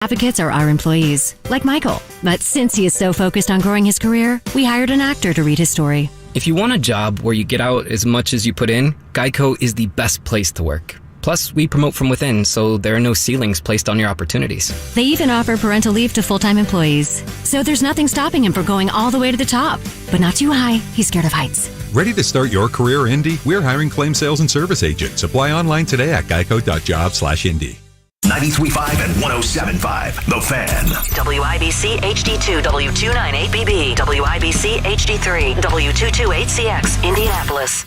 Advocates are our employees, like Michael. But since he is so focused on growing his career, we hired an actor to read his story. If you want a job where you get out as much as you put in, Geico is the best place to work. Plus, we promote from within, so there are no ceilings placed on your opportunities. They even offer parental leave to full-time employees. So there's nothing stopping him from going all the way to the top. But not too high. He's scared of heights. Ready to start your career, Indy? We're hiring claim sales and service agents. Apply online today at geico.job/Indy. 93.5 and 107.5. The Fan. WIBC HD2 W298BB. WIBC HD3 W228CX. Indianapolis.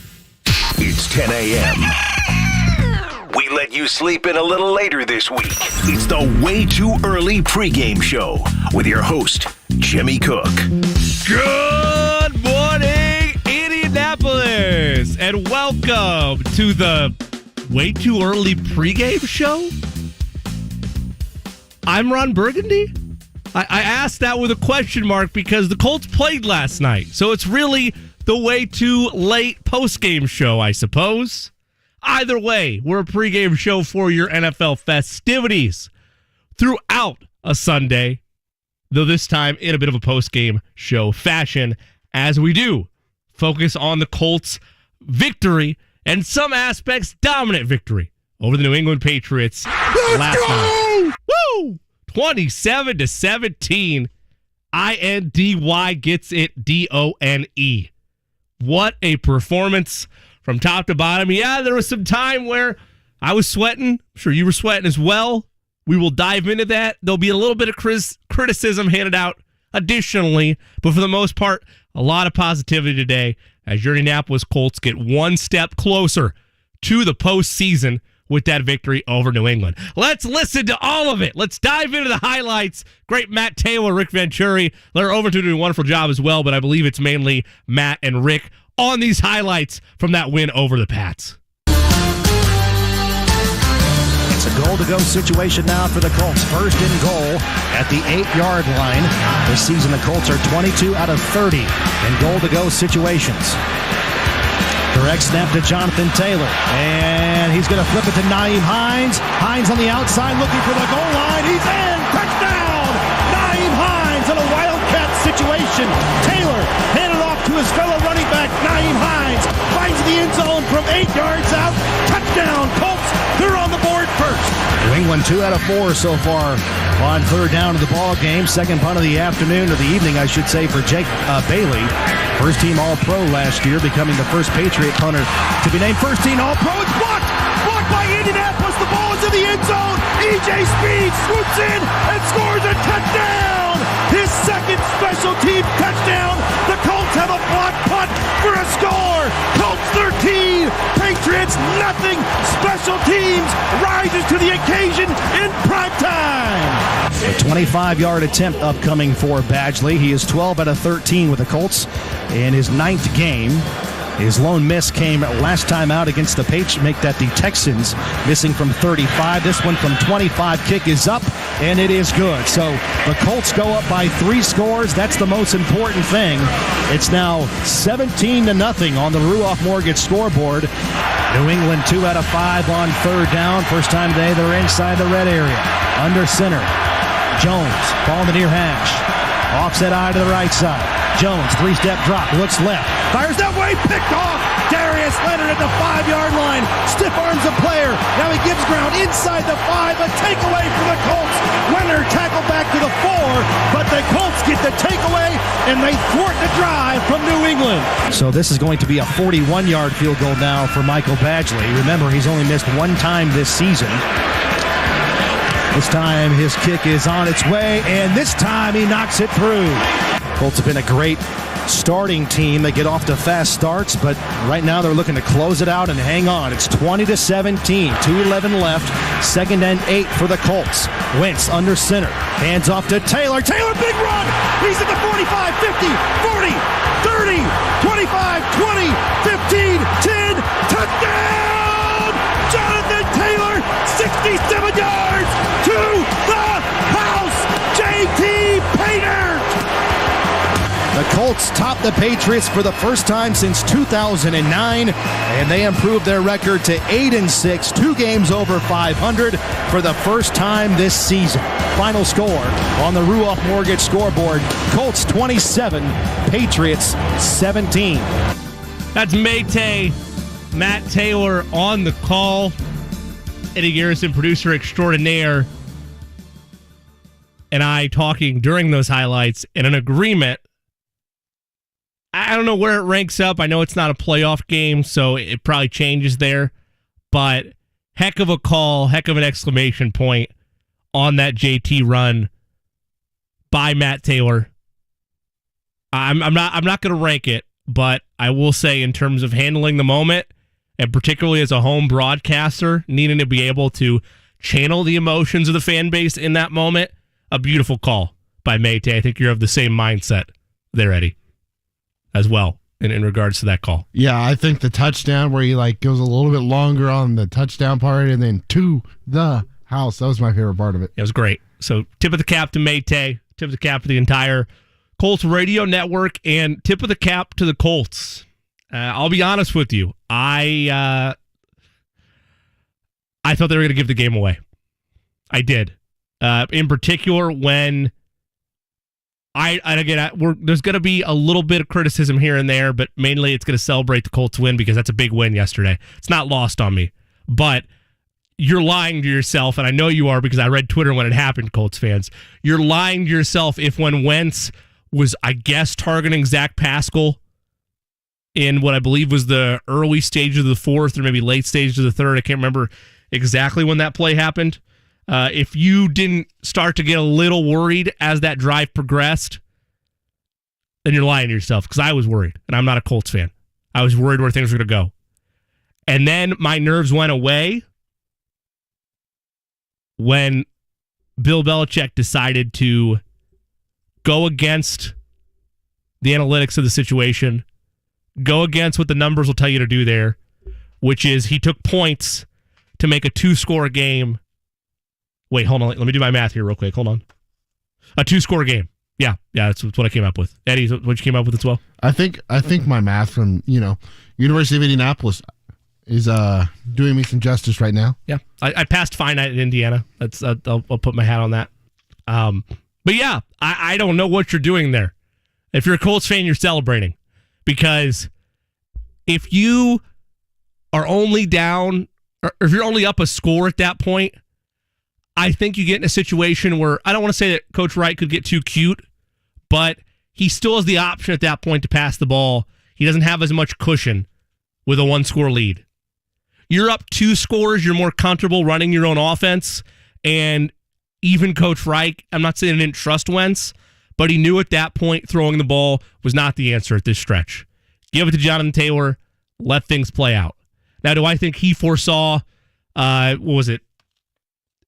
It's 10 a.m. We let you sleep in a little later this week. It's the Way Too Early pregame show with your host, Jimmy Cook. Good morning, Indianapolis, and welcome to the Way Too Early pregame show. I'm Ron Burgundy. I asked that with a question mark because the Colts played last night. So it's really the Way Too Late postgame show, I suppose. Either way, we're a pregame show for your NFL festivities throughout a Sunday, though this time in a bit of a postgame show fashion, as we do focus on the Colts' victory and some aspects dominant victory over the New England Patriots last night. Woo! 27-17. INDY gets it DONE. What a performance from top to bottom. Yeah, there was some time where I was sweating. I'm sure you were sweating as well. We will dive into that. There'll be a little bit of criticism handed out additionally, but for the most part, a lot of positivity today as your Indianapolis Colts get one step closer to the postseason with that victory over New England. Let's listen to all of it. Let's dive into the highlights. Great Matt Taylor, Rick Venturi. They're over to do a wonderful job as well, but I believe it's mainly Matt and Rick on these highlights from that win over the Pats. It's a goal-to-go situation now for the Colts. First and goal at the 8-yard line. This season, the Colts are 22 out of 30 in goal-to-go situations. Direct snap to Jonathan Taylor, and he's going to flip it to Nyheim Hines. Hines on the outside looking for the goal line. He's in! Touchdown! Nyheim Hines in a Wildcat situation. Taylor handed off to his fellow running back, Nyheim Hines. Finds the end zone from 8 yards out. Touchdown, Colts. They're on the board first. New England 2 out of 4 so far on third down of the ball game. Second punt of the afternoon, or the evening, I should say, for Jake Bailey. First team All-Pro last year, becoming the first Patriot punter to be named first team All-Pro. It's blocked! Blocked by Indianapolis. The ball is in the end zone. E.J. Speed swoops in and scores a touchdown! His second special team touchdown. The Colts have a blocked punt for a score. Colts 13, Patriots nothing. Special teams rises to the occasion in prime time. A 25-yard attempt upcoming for Badgley. He is 12 out of 13 with the Colts in his 9th game. His lone miss came last time out against the Patriots, make that the Texans, missing from 35. This one from 25, kick is up, and it is good. So the Colts go up by 3 scores. That's the most important thing. It's now 17-0 on the Ruoff Mortgage scoreboard. New England 2 out of 5 on third down. First time today they're inside the red area. Under center. Jones, ball in the near hash. Offset eye to the right side. Jones, 3-step drop, looks left. Fires that way, picked off. Darius Leonard at the 5-yard line. Stiff arms the player. Now he gives ground inside the 5. A takeaway for the Colts. Leonard tackled back to the 4, but the Colts get the takeaway, and they thwart the drive from New England. So this is going to be a 41-yard field goal now for Michael Badgley. Remember, he's only missed 1 time this season. This time his kick is on its way, and this time he knocks it through. Colts have been a great starting team. They get off to fast starts, but right now they're looking to close it out and hang on. It's 20-17, 2:11 left, 2nd and 8 for the Colts. Wentz under center, hands off to Taylor. Taylor, big run! He's at the 45, 50, 40, 30, 25, 20, 15, 10, touchdown! Jonathan Taylor, 67 yards to the house! J.T. Painter! The Colts Colts top the Patriots for the first time since 2009, and they improved their record to 8-6, 2 games over 500 for the first time this season. Final score on the Ruoff Mortgage scoreboard, Colts 27, Patriots 17. That's Maytay, Matt Taylor on the call. Eddie Garrison, producer extraordinaire, and I talking during those highlights in an agreement. I don't know where it ranks up. I know it's not a playoff game, so it probably changes there. But heck of a call, heck of an exclamation point on that JT run by Matt Taylor. I'm not going to rank it, but I will say in terms of handling the moment, and particularly as a home broadcaster, needing to be able to channel the emotions of the fan base in that moment, a beautiful call by Maytay. I think you're of the same mindset there, Eddie, as well, in regards to that call. Yeah, I think the touchdown where he goes a little bit longer on the touchdown part and then to the house, that was my favorite part of it. It was great. So tip of the cap to Maytay, tip of the cap to the entire Colts radio network, and tip of the cap to the Colts. I'll be honest with you. I thought they were going to give the game away. I did. In particular, when there's going to be a little bit of criticism here and there, but mainly it's going to celebrate the Colts win because that's a big win yesterday. It's not lost on me. But you're lying to yourself, and I know you are because I read Twitter when it happened, Colts fans. You're lying to yourself if when Wentz was, I guess, targeting Zach Pascal in what I believe was the early stage of the fourth or maybe late stage of the third. I can't remember exactly when that play happened. If you didn't start to get a little worried as that drive progressed, then you're lying to yourself, because I was worried, and I'm not a Colts fan. I was worried where things were going to go. And then my nerves went away when Bill Belichick decided to go against the analytics of the situation, go against what the numbers will tell you to do there, which is he took points to make a 2-score game. Wait, hold on. Let me do my math here real quick. Hold on. A 2-score game. Yeah, that's what I came up with. Eddie, what you came up with as well? I think my math from, University of Indianapolis is doing me some justice right now. Yeah, I passed finite in Indiana. I'll put my hat on that. But yeah, I don't know what you're doing there. If you're a Colts fan, you're celebrating. Because if you are only down, or if you're only up a score at that point, I think you get in a situation where, I don't want to say that Coach Wright could get too cute, but he still has the option at that point to pass the ball. He doesn't have as much cushion with a 1-score lead. You're up 2 scores, you're more comfortable running your own offense, and even Coach Wright, I'm not saying he didn't trust Wentz, but he knew at that point throwing the ball was not the answer at this stretch. Give it to Jonathan Taylor, let things play out. Now, do I think he foresaw, what was it,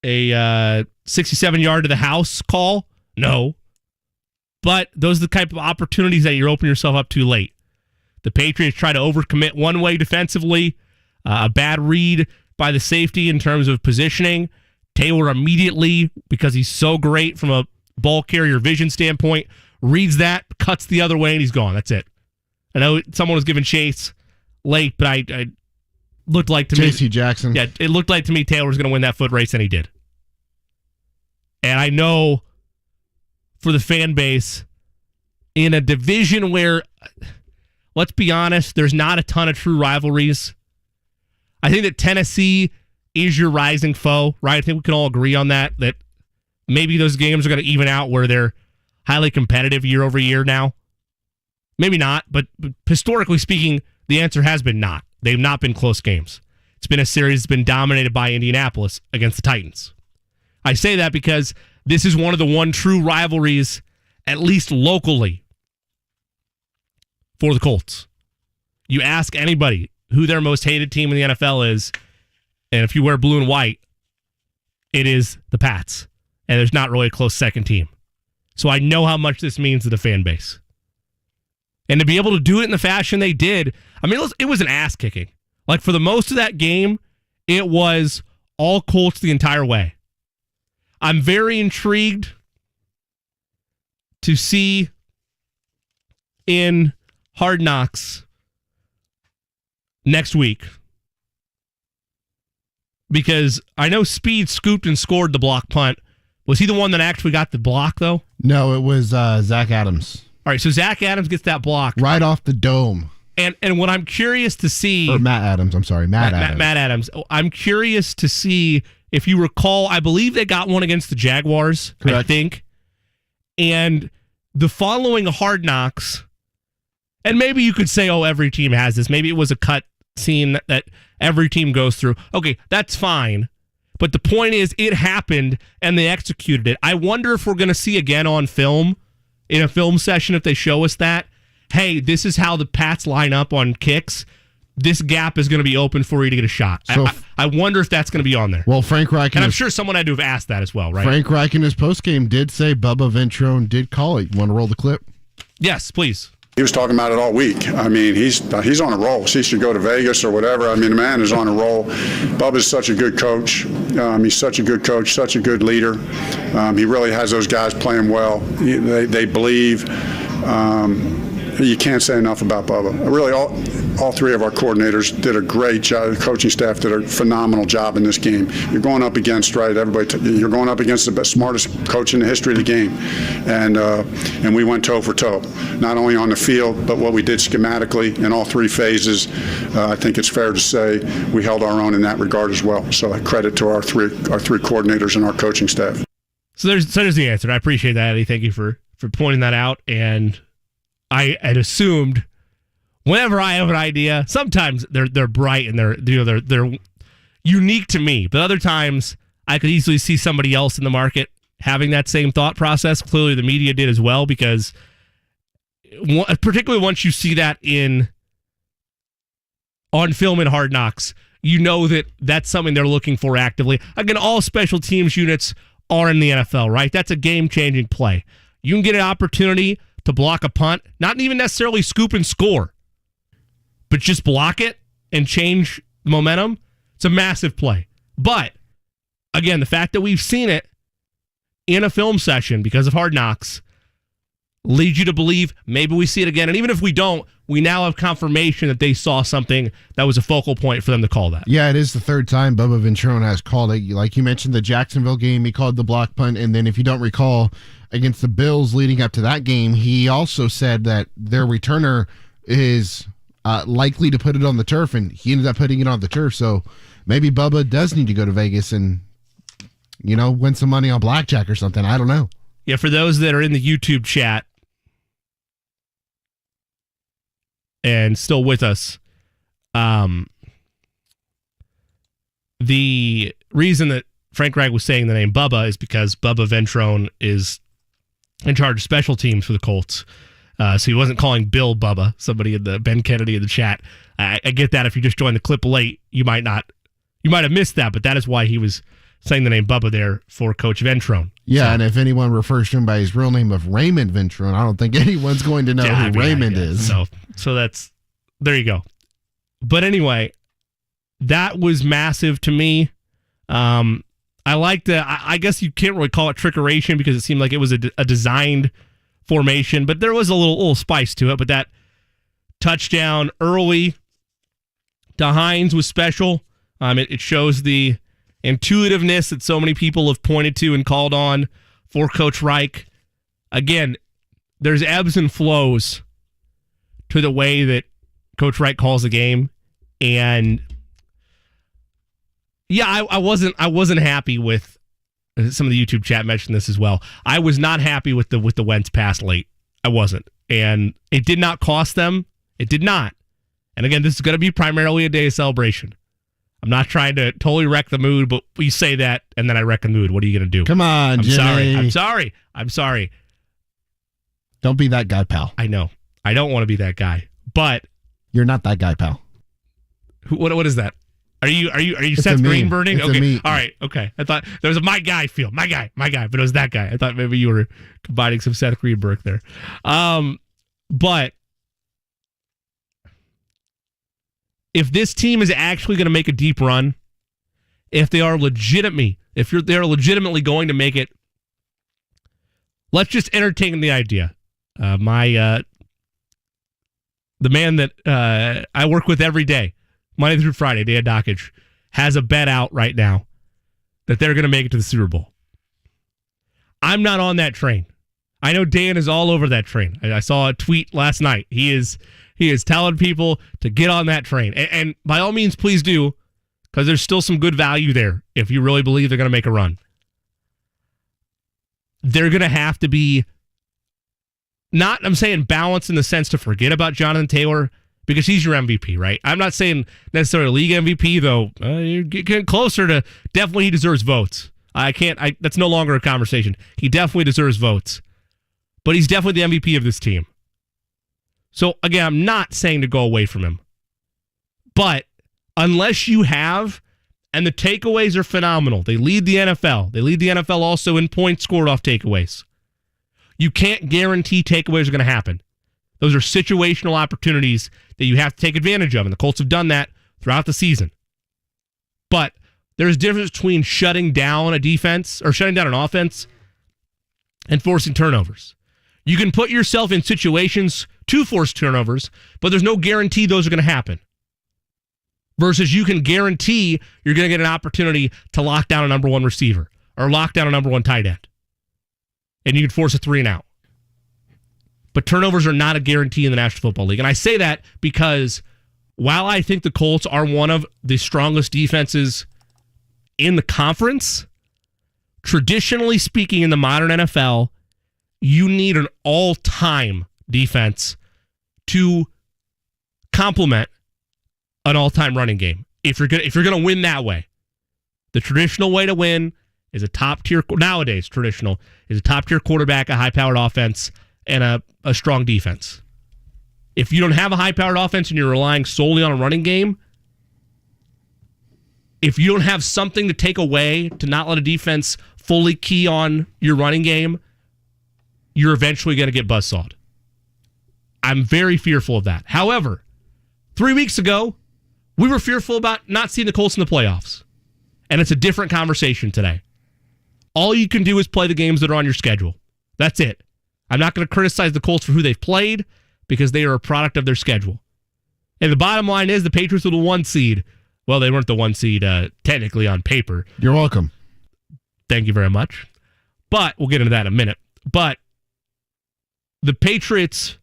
a 67-yard to the house call? No. But those are the type of opportunities that you're opening yourself up to late. The Patriots try to overcommit one way defensively, a bad read by the safety in terms of positioning. Taylor immediately, because he's so great from a ball carrier vision standpoint, reads that, cuts the other way, and he's gone. That's it. I know someone was giving chase late, but I looked like to me... J.C. Jackson. Yeah, it looked like to me Taylor was going to win that foot race, and he did. And I know for the fan base, in a division where, let's be honest, there's not a ton of true rivalries. I think that Tennessee is your rising foe, right? I think we can all agree on that maybe those games are going to even out where they're highly competitive year over year now. Maybe not, but historically speaking, the answer has been not. They've not been close games. It's been a series that's been dominated by Indianapolis against the Titans. I say that because this is one of the one true rivalries, at least locally, for the Colts. You ask anybody who their most hated team in the NFL is, and if you wear blue and white, it is the Pats. And there's not really a close second team. So I know how much this means to the fan base. And to be able to do it in the fashion they did, I mean, it was an ass kicking. Like, for the most of that game, it was all Colts the entire way. I'm very intrigued to see in Hard Knocks next week? Because I know Speed scooped and scored the block punt. Was he the one that actually got the block, though? No, it was Zach Adams. All right, so Zach Adams gets that block. Right off the dome. And what I'm curious to see... Or Matt Adams, I'm sorry. Matt Adams. Matt Adams. I'm curious to see, if you recall, I believe they got one against the Jaguars, correct. I think. And the following Hard Knocks, and maybe you could say, oh, every team has this. Maybe it was a cut scene that every team goes through. Okay, that's fine. But the point is, it happened, and they executed it. I wonder if we're going to see again on film, in a film session, if they show us that, hey, this is how the Pats line up on kicks. This gap is going to be open for you to get a shot. So I wonder if that's going to be on there. Well, Frank Reich... And I'm sure someone had to have asked that as well, right? Frank Reich in his postgame did say Bubba Ventrone did call it. You want to roll the clip? Yes, please. He was talking about it all week. I mean, he's on a roll. He should go to Vegas or whatever. I mean, the man is on a roll. Bubba's such a good coach. He's such a good coach, such a good leader. He really has those guys playing well. They believe. You can't say enough about Bubba. Really, all three of our coordinators did a great job. The coaching staff did a phenomenal job in this game. You're going up against, right, you're going up against the best, smartest coach in the history of the game. And we went toe for toe, not only on the field, but what we did schematically in all three phases. I think it's fair to say we held our own in that regard as well. So I credit to our three coordinators and our coaching staff. So there's the answer. I appreciate that, Eddie. Thank you for pointing that out. And I had assumed whenever I have an idea, sometimes they're bright and they're unique to me, but other times I could easily see somebody else in the market having that same thought process. Clearly, the media did as well, because particularly once you see that on film in Hard Knocks, you know that that's something they're looking for actively. Again, all special teams units are in the NFL, right? That's a game-changing play. You can get an opportunity to block a punt, not even necessarily scoop and score, but just block it and change momentum. It's a massive play. But, again, the fact that we've seen it in a film session because of Hard Knocks leads you to believe maybe we see it again. And even if we don't, we now have confirmation that they saw something that was a focal point for them to call that. Yeah, it is the third time Bubba Ventrone has called it. Like you mentioned, the Jacksonville game, he called the block punt. And then if you don't recall, against the Bills leading up to that game, he also said that their returner is likely to put it on the turf, and he ended up putting it on the turf. So maybe Bubba does need to go to Vegas and, win some money on blackjack or something. I don't know. Yeah, for those that are in the YouTube chat and still with us, the reason that Frank Reich was saying the name Bubba is because Bubba Ventrone is in charge of special teams for the Colts. So he wasn't calling Bill Bubba, somebody in the Ben Kennedy in the chat. I get that if you just joined the clip late, you might have missed that, but that is why he was saying the name Bubba there for Coach Ventrone. Yeah, and if anyone refers to him by his real name of Raymond Ventrone, I don't think anyone's going to know who Raymond is. So that's, there you go. But anyway, that was massive to me. I like that. I guess you can't really call it trickeration because it seemed like it was a designed formation, but there was a little spice to it. But that touchdown early to Hines was special. It shows the intuitiveness that so many people have pointed to and called on for Coach Reich. Again, there's ebbs and flows to the way that Coach Reich calls the game, and yeah, I wasn't happy with some of the YouTube chat mentioned this as well. I was not happy with the Wentz pass late. I wasn't, and it did not cost them. It did not. And again, this is going to be primarily a day of celebration. I'm not trying to totally wreck the mood, but we say that, and then I wreck the mood. What are you going to do? Come on, Jimmy. I'm sorry. Don't be that guy, pal. I know. I don't want to be that guy, but you're not that guy, pal. What is that? Are you Seth Greenburning? Okay. All right. Okay. I thought there was a my guy feel. My guy, but it was that guy. I thought maybe you were combining some Seth Greenberg there. But if this team is actually going to make a deep run, if they are legitimately going to make it, let's just entertain the idea. My the man that I work with every day, Monday through Friday, Dan Dockage, has a bet out right now that they're going to make it to the Super Bowl. I'm not on that train. I know Dan is all over that train. I saw a tweet last night. He is telling people to get on that train. And by all means, please do, because there's still some good value there if you really believe they're going to make a run. They're going to have to be, not, I'm saying balance in the sense to forget about Jonathan Taylor, because he's your MVP, right? I'm not saying necessarily league MVP, though. You're getting closer to, definitely he deserves votes. That's no longer a conversation. He definitely deserves votes. But he's definitely the MVP of this team. So, again, I'm not saying to go away from him. But unless you have, and the takeaways are phenomenal. They lead the NFL. They lead the NFL also in points scored off takeaways. You can't guarantee takeaways are going to happen. Those are situational opportunities that you have to take advantage of, and the Colts have done that throughout the season. But there's a difference between shutting down a defense or shutting down an offense and forcing turnovers. You can put yourself in situations to force turnovers, but there's no guarantee those are going to happen. Versus you can guarantee you're going to get an opportunity to lock down a number one receiver or lock down a number one tight end. And you can force a 3-and-out. But turnovers are not a guarantee in the National Football League. And I say that because while I think the Colts are one of the strongest defenses in the conference, traditionally speaking in the modern NFL, you need an all-time defense to complement an all-time running game. If you're gonna win that way, the traditional way to win is a top-tier, nowadays traditional, is a top-tier quarterback, a high-powered offense, and a strong defense. If you don't have a high-powered offense and you're relying solely on a running game, if you don't have something to take away to not let a defense fully key on your running game, you're eventually going to get buzzsawed. I'm very fearful of that. However, 3 weeks ago, we were fearful about not seeing the Colts in the playoffs. And it's a different conversation today. All you can do is play the games that are on your schedule. That's it. I'm not going to criticize the Colts for who they've played because they are a product of their schedule. And the bottom line is the Patriots were the 1 seed. Well, they weren't the 1 seed technically on paper. You're welcome. Thank you very much. But we'll get into that in a minute. But the Patriots,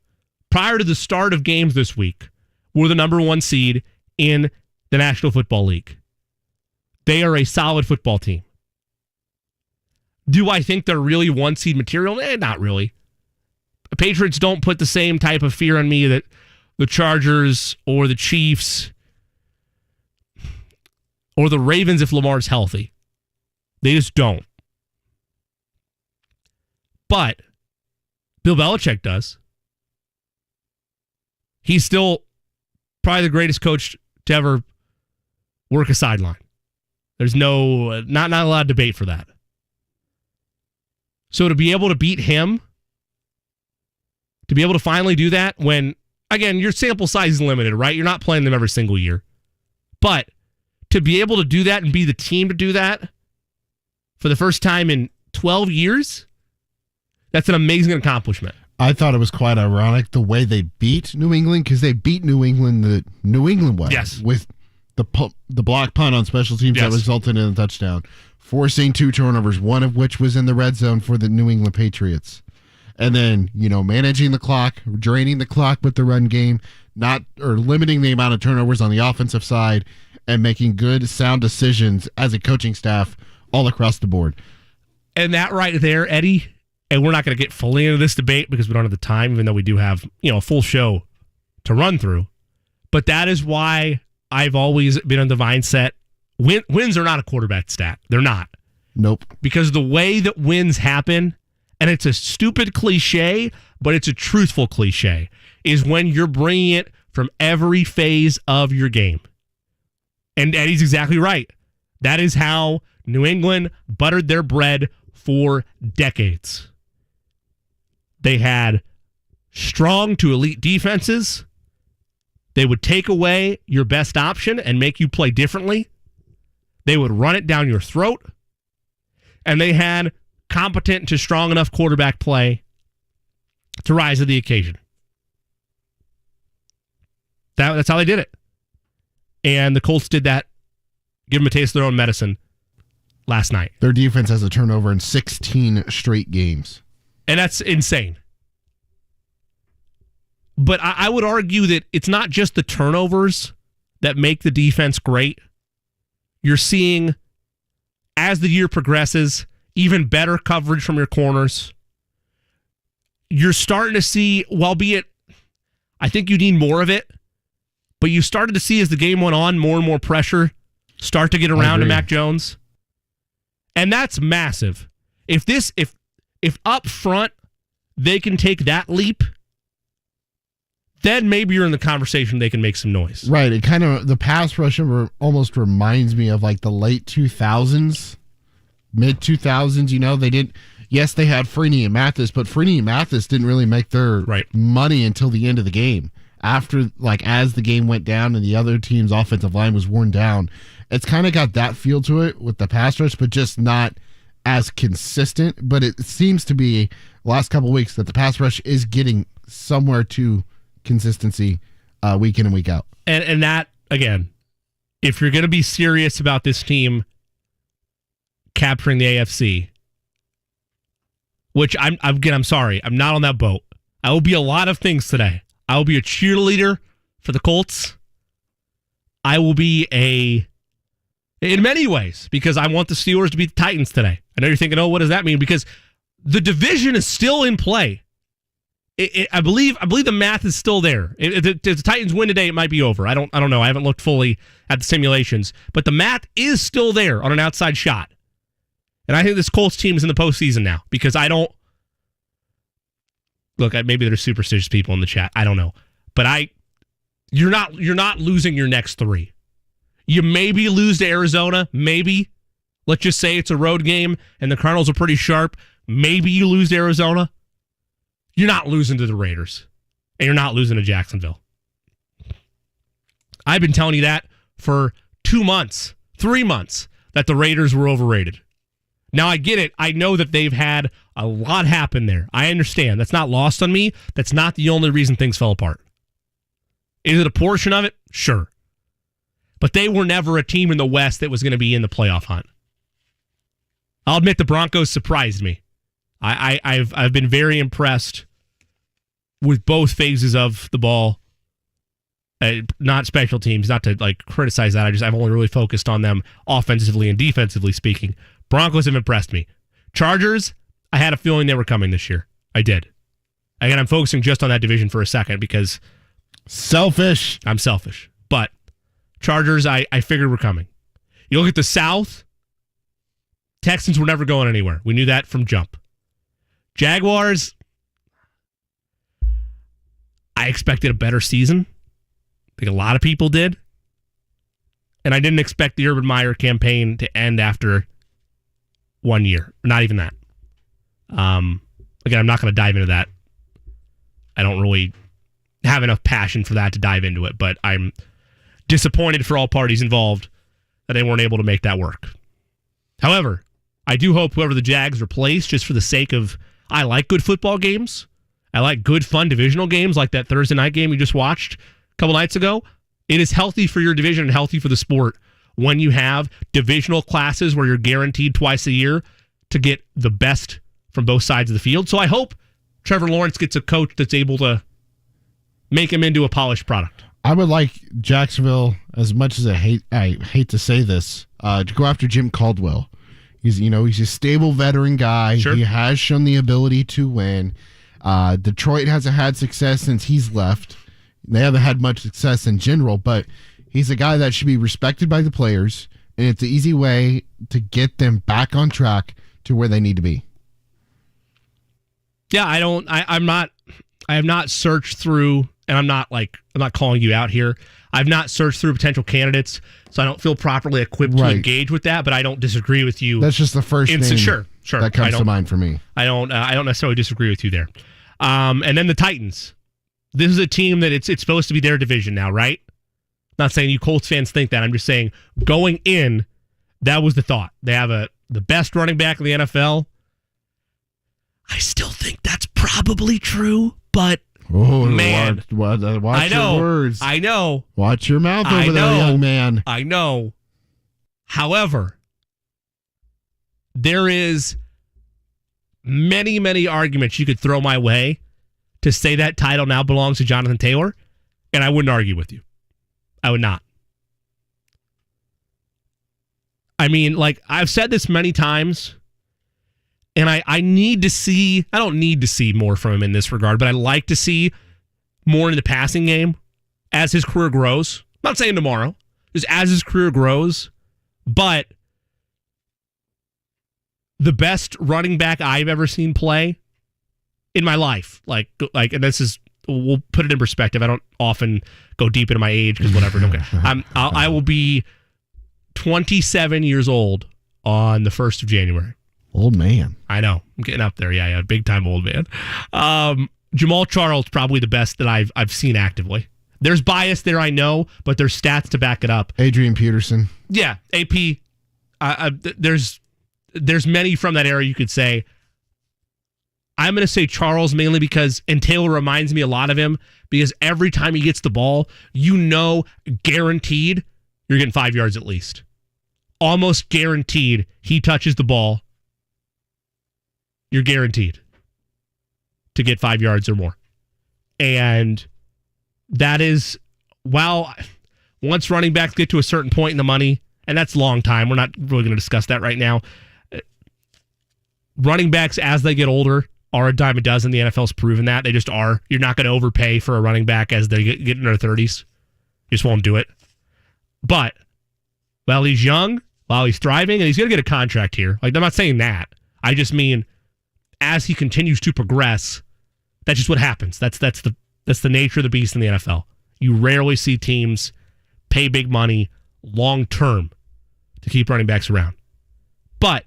prior to the start of games this week, were the number 1 seed in the National Football League. They are a solid football team. Do I think they're really 1 seed material? Not really. The Patriots don't put the same type of fear on me that the Chargers or the Chiefs or the Ravens if Lamar's healthy. They just don't. But Bill Belichick does. He's still probably the greatest coach to ever work a sideline. There's not a lot of debate for that. So to be able to beat him, to be able to finally do that when, again, your sample size is limited, right? You're not playing them every single year. But to be able to do that and be the team to do that for the first time in 12 years, that's an amazing accomplishment. I thought it was quite ironic the way they beat New England, because they beat New England the New England way. Yes. With the block punt on special teams that resulted in a touchdown, forcing 2 turnovers, one of which was in the red zone for the New England Patriots. And then, managing the clock, draining the clock with the run game, limiting the amount of turnovers on the offensive side, and making good, sound decisions as a coaching staff all across the board. And that right there, Eddie, and we're not going to get fully into this debate because we don't have the time, even though we do have, a full show to run through. But that is why I've always been on the mindset. Wins are not a quarterback stat. They're not. Nope. Because the way that wins happen, and it's a stupid cliche, but it's a truthful cliche, is when you're bringing it from every phase of your game. And Eddie's exactly right. That is how New England buttered their bread for decades. They had strong to elite defenses. They would take away your best option and make you play differently. They would run it down your throat. And they had competent to strong enough quarterback play to rise to the occasion. That's how they did it. And the Colts did that, give them a taste of their own medicine last night. Their defense has a turnover in 16 straight games. And that's insane. But I would argue that it's not just the turnovers that make the defense great. You're seeing, as the year progresses, even better coverage from your corners. You're starting to see, albeit I think you need more of it, but you started to see as the game went on, more and more pressure start to get around to Mac Jones. And that's massive. If up front they can take that leap, then maybe you're in the conversation, they can make some noise. Right. It kind of, the pass rush almost reminds me of like the late 2000s, mid 2000s. They didn't, yes, they had Freeney and Mathis, but Freeney and Mathis didn't really make their money until the end of the game. After, as the game went down and the other team's offensive line was worn down, it's kind of got that feel to it with the pass rush, but just not as consistent. But it seems to be the last couple of weeks that the pass rush is getting somewhere to consistency week in and week out. And that, again, if you're going to be serious about this team capturing the AFC, which I'm sorry, I'm not on that boat. I will be a lot of things today. I will be a cheerleader for the Colts. I will be in many ways, because I want the Steelers to beat the Titans today. I know you're thinking, what does that mean? Because the division is still in play. I believe the math is still there. If the Titans win today, it might be over. I don't know. I haven't looked fully at the simulations, but the math is still there on an outside shot. And I think this Colts team is in the postseason now, because I don't look. Maybe there's superstitious people in the chat. I don't know, but you're not losing your next three. You maybe lose to Arizona. Maybe, let's just say it's a road game and the Cardinals are pretty sharp. Maybe you lose to Arizona. You're not losing to the Raiders, and you're not losing to Jacksonville. I've been telling you that for 2 months, 3 months, that the Raiders were overrated. Now, I get it. I know that they've had a lot happen there. I understand. That's not lost on me. That's not the only reason things fell apart. Is it a portion of it? Sure. But they were never a team in the West that was going to be in the playoff hunt. I'll admit the Broncos surprised me. I've been very impressed with both phases of the ball. Not special teams, not to criticize that. I've only really focused on them offensively and defensively speaking. Broncos have impressed me. Chargers, I had a feeling they were coming this year. I did. Again, I'm focusing just on that division for a second because selfish. I'm selfish. But Chargers, I figured were coming. You look at the South, Texans were never going anywhere. We knew that from jump. Jaguars, I expected a better season. I think a lot of people did. And I didn't expect the Urban Meyer campaign to end after 1 year. Not even that. Again, I'm not going to dive into that. I don't really have enough passion for that to dive into it, but I'm disappointed for all parties involved that they weren't able to make that work. However, I do hope whoever the Jags replace, just for the sake of, I like good football games. I like good, fun divisional games like that Thursday night game we just watched a couple nights ago. It is healthy for your division and healthy for the sport when you have divisional classes where you're guaranteed twice a year to get the best from both sides of the field. So I hope Trevor Lawrence gets a coach that's able to make him into a polished product. I would like Jacksonville, as much as I hate to say this, to go after Jim Caldwell. He's a stable veteran guy. Sure. He has shown the ability to win. Detroit hasn't had success since he's left. They haven't had much success in general, but he's a guy that should be respected by the players, and it's an easy way to get them back on track to where they need to be. Yeah, I have not searched through, and I'm not calling you out here. I've not searched through potential candidates, so I don't feel properly equipped to engage with that, but I don't disagree with you. That's just the first name sure. that comes to mind for me. I don't necessarily disagree with you there. And then the Titans. This is a team that it's supposed to be their division now, right? Not saying you Colts fans think that. I'm just saying going in, that was the thought. They have the best running back in the NFL. I still think that's probably true, but Oh, man. Watch I know. your words. I know. Watch your mouth over there, young man. I know. However, there is many, many arguments you could throw my way to say that title now belongs to Jonathan Taylor, and I wouldn't argue with you. I would not. I mean, like, I've said this many times, and I need to see, I don't need to see more from him in this regard, but I like to see more in the passing game as his career grows. I'm not saying tomorrow, just as his career grows, but the best running back I've ever seen play in my life, like, and this is, we'll put it in perspective. I don't often go deep into my age because whatever. Okay, I will be 27 years old on the 1st of January. Old man. I know. I'm getting up there. Yeah, big time old man. Jamal Charles, probably the best that I've seen actively. There's bias there, I know, but there's stats to back it up. Adrian Peterson. Yeah, AP. There's many from that era you could say. I'm going to say Charles mainly because, and Taylor reminds me a lot of him, because every time he gets the ball, guaranteed, you're getting 5 yards at least. Almost guaranteed he touches the ball. You're guaranteed to get 5 yards or more. And that is, well, once running backs get to a certain point in the money, and that's a long time, we're not really going to discuss that right now. Running backs, as they get older, are a dime a dozen. The NFL's proven that. They just are. You're not going to overpay for a running back as they get in their 30s. You just won't do it. But while he's young, while he's thriving, and he's going to get a contract here. Like, I'm not saying that. I just mean as he continues to progress, that's just what happens. That's the nature of the beast in the NFL. You rarely see teams pay big money long term to keep running backs around. But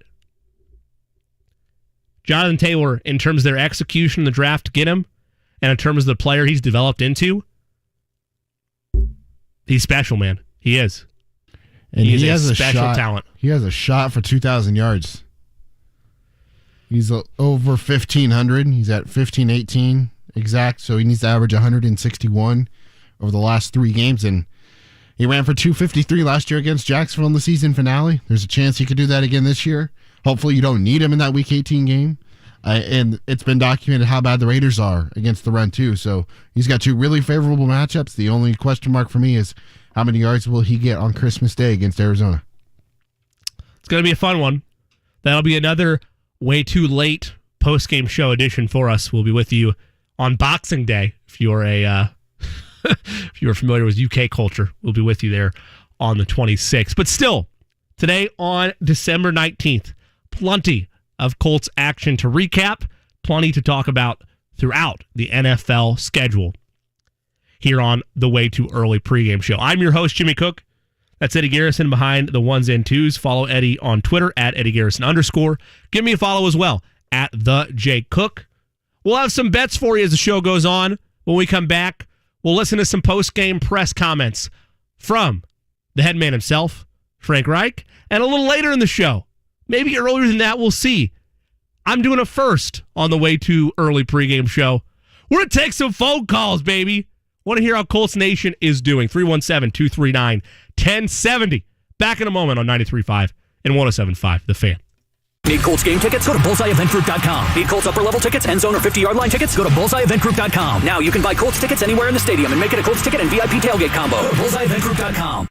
Jonathan Taylor, in terms of their execution in the draft to get him, and in terms of the player he's developed into, he's special, man. He is. And he has a special talent. He has a shot for 2,000 yards. He's over 1,500. He's at 1,518 exact, so he needs to average 161 over the last 3 games, and he ran for 253 last year against Jacksonville in the season finale. There's a chance he could do that again this year. Hopefully you don't need him in that Week 18 game. And it's been documented how bad the Raiders are against the run, too. So he's got 2 really favorable matchups. The only question mark for me is how many yards will he get on Christmas Day against Arizona? It's going to be a fun one. That'll be another way too late post-game show edition for us. We'll be with you on Boxing Day. If you're if you're familiar with UK culture, we'll be with you there on the 26th. But still, today on December 19th, plenty of Colts action to recap, plenty to talk about throughout the NFL schedule here on the Way Too Early pregame show. I'm your host, Jimmy Cook. That's Eddie Garrison behind the ones and twos. Follow Eddie on Twitter at @EddieGarrison_. Give me a follow as well at the J Cook. We'll have some bets for you as the show goes on. When we come back, we'll listen to some post-game press comments from the head man himself, Frank Reich, and a little later in the show, maybe earlier than that, we'll see. I'm doing a first on the Way Too Early pregame show. We're going to take some phone calls, baby. Want to hear how Colts Nation is doing. 317-239-1070. Back in a moment on 93.5 and 107.5, The Fan. Need Colts game tickets? Go to BullseyeEventGroup.com. Need Colts upper level tickets, end zone, or 50-yard line tickets? Go to BullseyeEventGroup.com. Now you can buy Colts tickets anywhere in the stadium and make it a Colts ticket and VIP tailgate combo. Go to BullseyeEventGroup.com.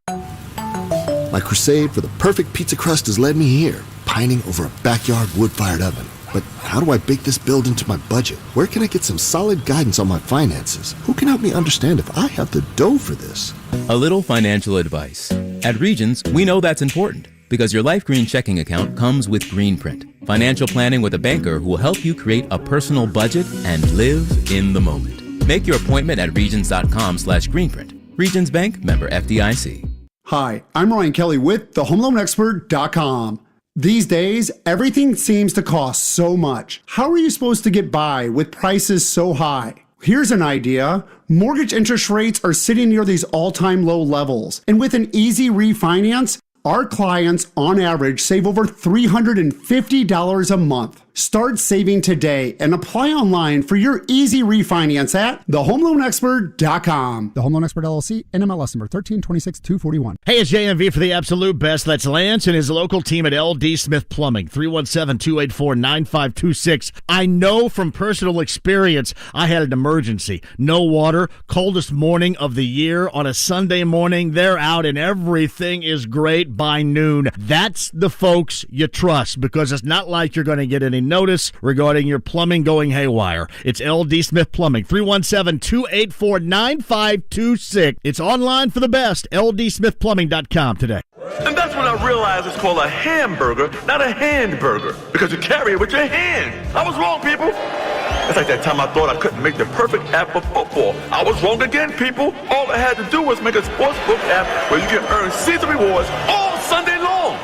My crusade for the perfect pizza crust has led me here, pining over a backyard wood-fired oven. But how do I bake this build into my budget? Where can I get some solid guidance on my finances? Who can help me understand if I have the dough for this? A little financial advice. At Regions, we know that's important because your Life Green checking account comes with Greenprint, financial planning with a banker who will help you create a personal budget and live in the moment. Make your appointment at regions.com/Greenprint. Regions Bank, member FDIC. Hi, I'm Ryan Kelly with thehomeloanexpert.com. These days, everything seems to cost so much. How are you supposed to get by with prices so high? Here's an idea. Mortgage interest rates are sitting near these all-time low levels. And with an easy refinance, our clients on average save over $350 a month. Start saving today and apply online for your easy refinance at thehomeloanexpert.com. The Home Loan Expert LLC, NMLS number 1326241. Hey, it's JMV for the absolute best. That's Lance and his local team at LD Smith Plumbing, 317-284-9526. I know from personal experience I had an emergency. No water, coldest morning of the year. On a Sunday morning, they're out and everything is great by noon. That's the folks you trust, because it's not like you're going to get any notice regarding your plumbing going haywire. It's LD Smith Plumbing, 317-284-9526. It's online for the best, ldsmithplumbing.com today. And that's when I realized it's called a hamburger, not a handburger, because you carry it with your hand. I was wrong, people. It's like that time I thought I couldn't make the perfect app for football. I was wrong again, people. All I had to do was make a sportsbook app where you can earn season rewards all Sunday long.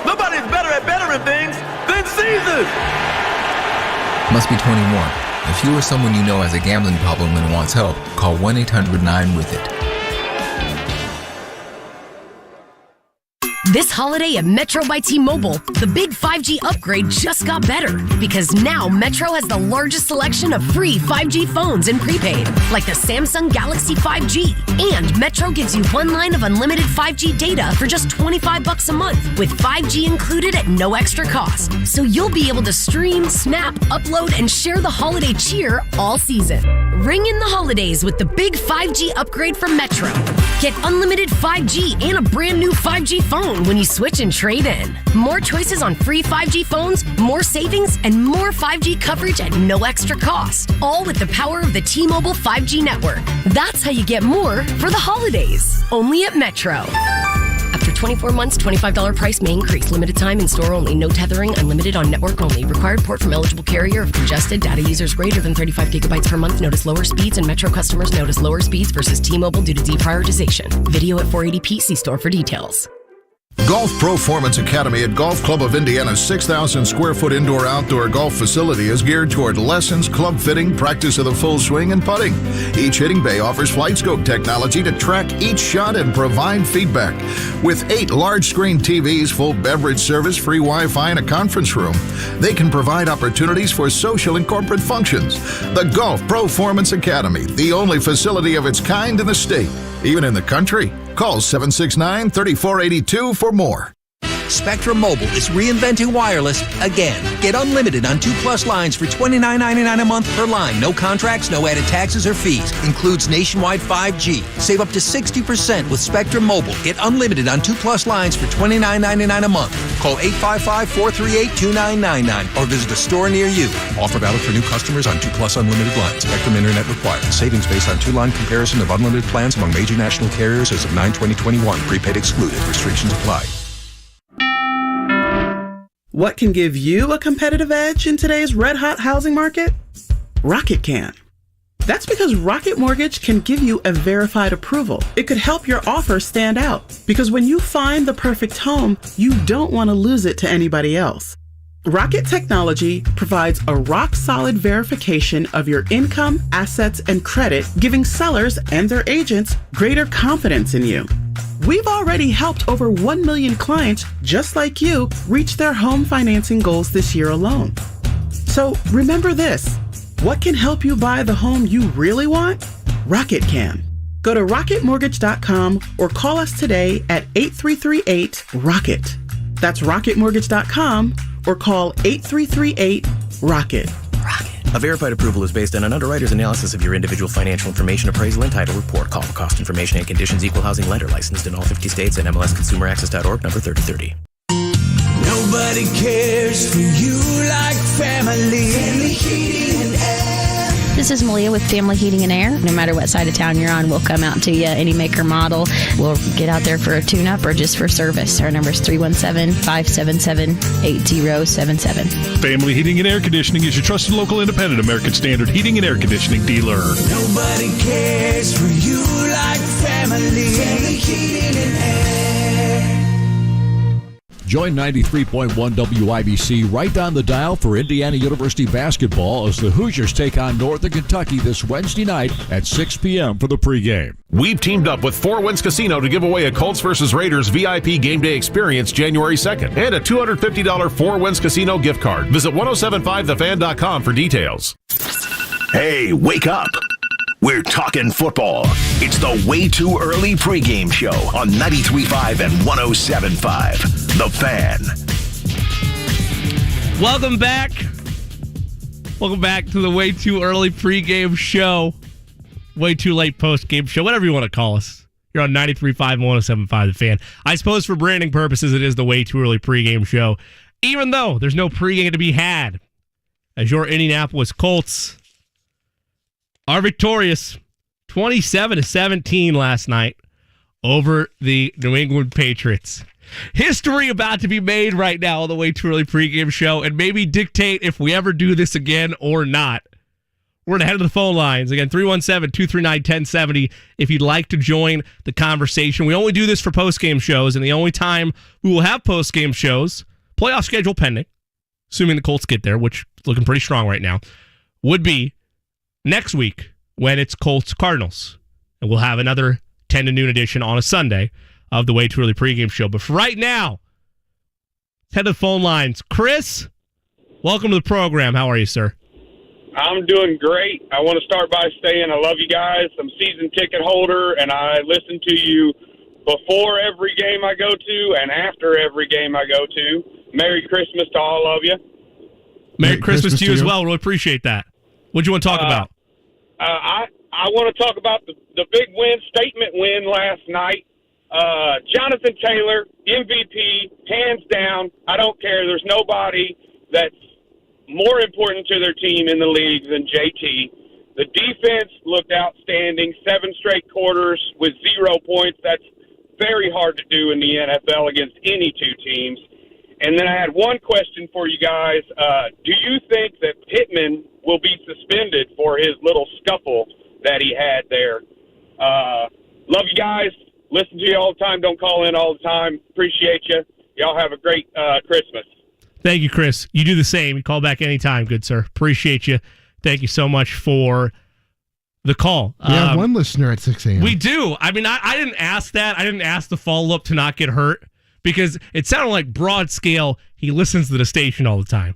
Nobody's better at bettering things than Caesars. Must be 21. If you or someone you know has a gambling problem and wants help, call 1-800-9-WITH-IT. This holiday at Metro by T-Mobile, the big 5G upgrade just got better, because now Metro has the largest selection of free 5G phones in prepaid, like the Samsung Galaxy 5G. And Metro gives you one line of unlimited 5G data for just $25 a month, with 5G included at no extra cost. So you'll be able to stream, snap, upload, and share the holiday cheer all season. Ring in the holidays with the big 5G upgrade from Metro. Get unlimited 5G and a brand new 5G phone when you switch and trade in. More choices on free 5G phones, more savings, and more 5G coverage at no extra cost. All with the power of the T-Mobile 5G network. That's how you get more for the holidays. Only at Metro. After 24 months, $25 price may increase. Limited time in store only. No tethering. Unlimited on network only. Required port from eligible carrier if congested. Data users greater than 35 gigabytes per month notice lower speeds, and Metro customers notice lower speeds versus T-Mobile due to deprioritization. Video at 480p. See store for details. Golf Performance Academy at Golf Club of Indiana's 6,000 square foot indoor-outdoor golf facility is geared toward lessons, club fitting, practice of the full swing, and putting. Each hitting bay offers flight scope technology to track each shot and provide feedback. With 8 large-screen TVs, full beverage service, free Wi-Fi, and a conference room, they can provide opportunities for social and corporate functions. The Golf Performance Academy, the only facility of its kind in the state, even in the country. Call 769-3482 for more. Spectrum Mobile is reinventing wireless again. Get unlimited on 2+ lines for $29.99 a month per line. No contracts, no added taxes or fees. Includes nationwide 5G. Save up to 60% with Spectrum Mobile. Get unlimited on 2+ lines for $29.99 a month. Call 855-438-2999 or visit a store near you. Offer valid for new customers on 2+ unlimited lines. Spectrum Internet required. Savings based on 2-line comparison of unlimited plans among major national carriers as of 9/20/21. Prepaid excluded. Restrictions apply. What can give you a competitive edge in today's red-hot housing market? Rocket can. That's because Rocket Mortgage can give you a verified approval. It could help your offer stand out, because when you find the perfect home, you don't want to lose it to anybody else. Rocket Technology provides a rock-solid verification of your income, assets, and credit, giving sellers and their agents greater confidence in you. We've already helped over 1 million clients just like you reach their home financing goals this year alone. So remember this, what can help you buy the home you really want? Rocket can. Go to rocketmortgage.com or call us today at 8338-ROCKET. That's rocketmortgage.com or call 8338-ROCKET. A verified approval is based on an underwriter's analysis of your individual financial information, appraisal, and title report. Call for cost information and conditions. Equal housing lender licensed in all 50 states and MLSConsumerAccess.org, number 3030. Nobody cares for you like family. Family Heating and Air. This is Malia with Family Heating and Air. No matter what side of town you're on, we'll come out to you, any make or model. We'll get out there for a tune-up or just for service. Our number is 317-577-8077. Family Heating and Air Conditioning is your trusted local independent American Standard heating and air conditioning dealer. Nobody cares for you like family. Family Heating and Air. Join 93.1 WIBC right down the dial for Indiana University basketball as the Hoosiers take on Northern Kentucky this Wednesday night at 6 p.m. for the pregame. We've teamed up with 4 Winds Casino to give away a Colts vs. Raiders VIP game day experience January 2nd and a $250 4 Winds Casino gift card. Visit 1075thefan.com for details. Hey, wake up. We're talking football. It's the Way Too Early pregame show on 93.5 and 107.5. The Fan. Welcome back. Welcome back to the Way Too Early pregame show. Way Too Late postgame show, whatever you want to call us. You're on 93.5 and 107.5 The Fan. I suppose for branding purposes, it is the Way Too Early pregame show, even though there's no pregame to be had, as your Indianapolis Colts are victorious 27-17 last night over the New England Patriots. History about to be made right now on the Way Too Early pregame show, and maybe dictate if we ever do this again or not. We're going to head to the phone lines. Again, 317-239-1070 if you'd like to join the conversation. We only do this for postgame shows, and the only time we will have postgame shows, playoff schedule pending, assuming the Colts get there, which is looking pretty strong right now, would be next week when it's Colts Cardinals. And we'll have another 10 to noon edition on a Sunday of the Way Too Early pregame show. But for right now, let's head to the phone lines. Chris, welcome to the program. How are you, sir? I'm doing great. I want to start by saying I love you guys. I'm a season ticket holder, and I listen to you before every game I go to and after every game I go to. Merry Christmas to all of you. Merry Christmas to you as well. Really appreciate that. What do you want to talk about? I want to talk about the big win, statement win last night. Jonathan Taylor, MVP, hands down. I don't care. There's nobody that's more important to their team in the league than JT. The defense looked outstanding. 7 straight quarters with 0 points. That's very hard to do in the NFL against any 2 teams. And then I had one question for you guys. Do you think that Pittman will be suspended for his little scuffle that he had there? Love you guys. Listen to you all the time. Don't call in all the time. Appreciate you. Y'all have a great Christmas. Thank you, Chris. You do the same. You call back anytime, good sir. Appreciate you. Thank you so much for the call. We have one listener at 6 a.m. We do. I mean, I didn't ask that. I didn't ask the follow-up to not get hurt because it sounded like broad scale. He listens to the station all the time.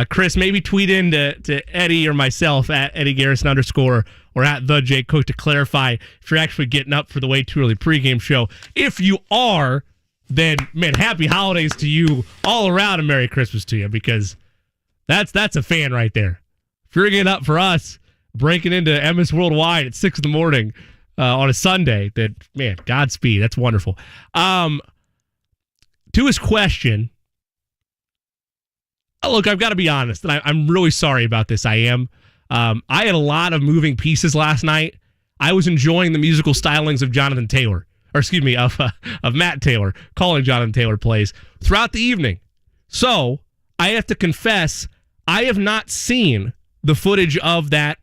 Chris, maybe tweet in to Eddie or myself at Eddie Garrison _ or at the Jake Cook to clarify if you're actually getting up for the Way Too Early pregame show. If you are, then, man, happy holidays to you all around and Merry Christmas to you, because that's a fan right there. If you're getting up for us, breaking into MS Worldwide at 6 in the morning on a Sunday, then, man, Godspeed. That's wonderful. To his question, look, I've got to be honest, and I'm really sorry about this. I am. I had a lot of moving pieces last night. I was enjoying the musical stylings of Jonathan Taylor. Or excuse me, of Matt Taylor, calling Jonathan Taylor plays throughout the evening. So I have to confess, I have not seen the footage of that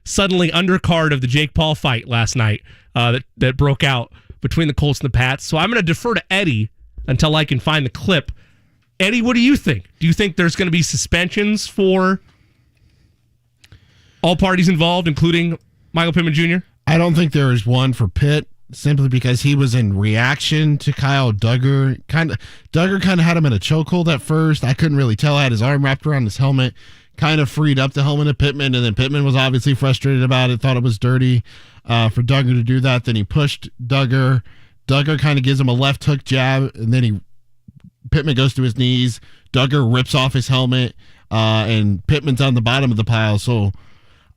suddenly undercard of the Jake Paul fight last night that broke out between the Colts and the Pats. So I'm going to defer to Eddie until I can find the clip. Eddie, what do you think? Do you think there's going to be suspensions for all parties involved, including Michael Pittman Jr.? I don't think there is one for Pitt, simply because he was in reaction to Kyle Duggar. Duggar kind of had him in a chokehold at first. I couldn't really tell. I had his arm wrapped around his helmet, kind of freed up the helmet of Pittman, and then Pittman was obviously frustrated about it, thought it was dirty for Duggar to do that. Then he pushed Duggar. Duggar kind of gives him a left hook jab, and then Pittman goes to his knees. Duggar rips off his helmet, and Pittman's on the bottom of the pile. So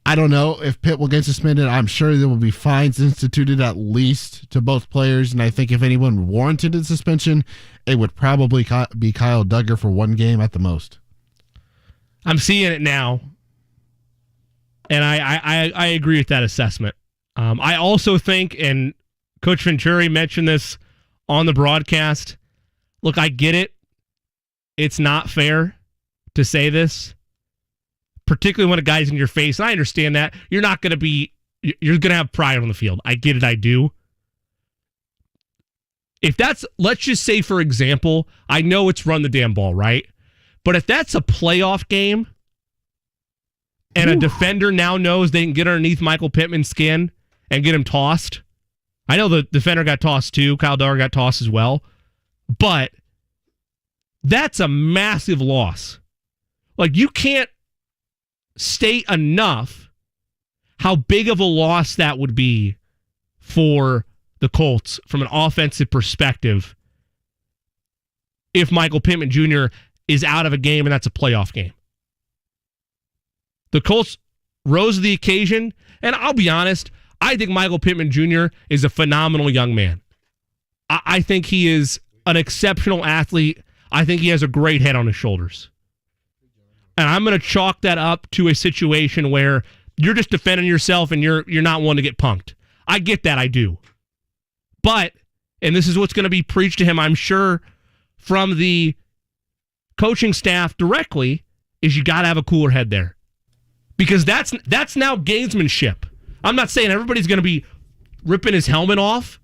I don't know if Pitt will get suspended. I'm sure there will be fines instituted at least to both players, and I think if anyone warranted a suspension, it would probably be Kyle Duggar for 1 game at the most. I'm seeing it now, and I agree with that assessment. I also think, and Coach Venturi mentioned this on the broadcast, look, I get it. It's not fair to say this, particularly when a guy's in your face. And I understand that. You're going to have pride on the field. I get it. I do. if that's, let's just say, for example, I know it's run the damn ball, right? But if that's a playoff game and a defender now knows they can get underneath Michael Pittman's skin and get him tossed, I know the defender got tossed too. Kyle Duggar got tossed as well. But that's a massive loss. Like, you can't state enough how big of a loss that would be for the Colts from an offensive perspective if Michael Pittman Jr. is out of a game and that's a playoff game. The Colts rose to the occasion, and I'll be honest, I think Michael Pittman Jr. is a phenomenal young man. I think he is an exceptional athlete. I think he has a great head on his shoulders. And I'm going to chalk that up to a situation where you're just defending yourself and you're not one to get punked. I get that, I do. But, and this is what's going to be preached to him, I'm sure, from the coaching staff directly, is you got to have a cooler head there. Because that's now gamesmanship. I'm not saying everybody's going to be ripping his helmet off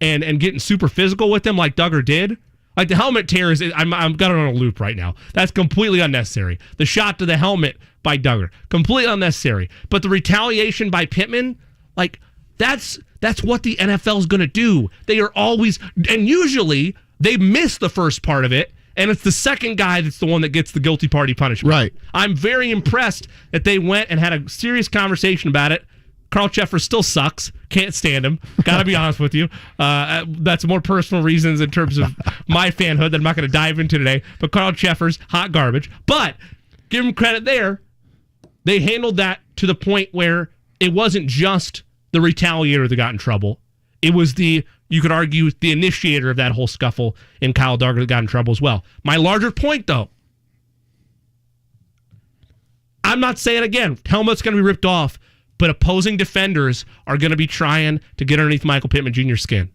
and getting super physical with him like Duggar did. Like, the helmet tear is, I'm got it on a loop right now. That's completely unnecessary. The shot to the helmet by Duggar, completely unnecessary. But the retaliation by Pittman, like, that's what the NFL is going to do. They are always, and usually they miss the first part of it, and it's the second guy that's the one that gets the guilty party punishment. Right. I'm very impressed that they went and had a serious conversation about it. Carl Cheffers still sucks. Can't stand him. Got to be honest with you. That's more personal reasons in terms of my fanhood that I'm not going to dive into today. But Carl Cheffers, hot garbage. But give him credit there. They handled that to the point where it wasn't just the retaliator that got in trouble. It was you could argue, the initiator of that whole scuffle in Kyle Duggar that got in trouble as well. My larger point, though, I'm not saying, again, helmet's going to be ripped off, but opposing defenders are going to be trying to get underneath Michael Pittman Jr.'s skin.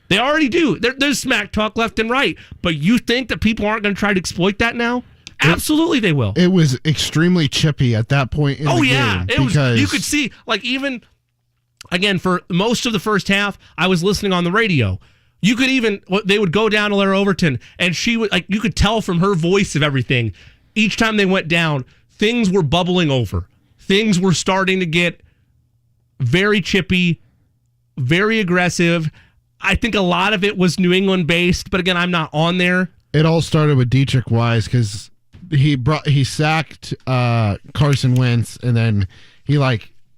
They already do. There's smack talk left and right. But you think that people aren't going to try to exploit that now? Absolutely they will. It was extremely chippy at that point in the game. It was. You could see, like, even, again, for most of the first half, I was listening on the radio. You could even, they would go down to Lara Overton, and she would, like, you could tell from her voice of everything. Each time they went down, things were bubbling over. Things were starting to get very chippy, very aggressive. I think a lot of it was New England based, but again, I'm not on there. It all started with Dietrich Wise because he sacked Carson Wentz, and then he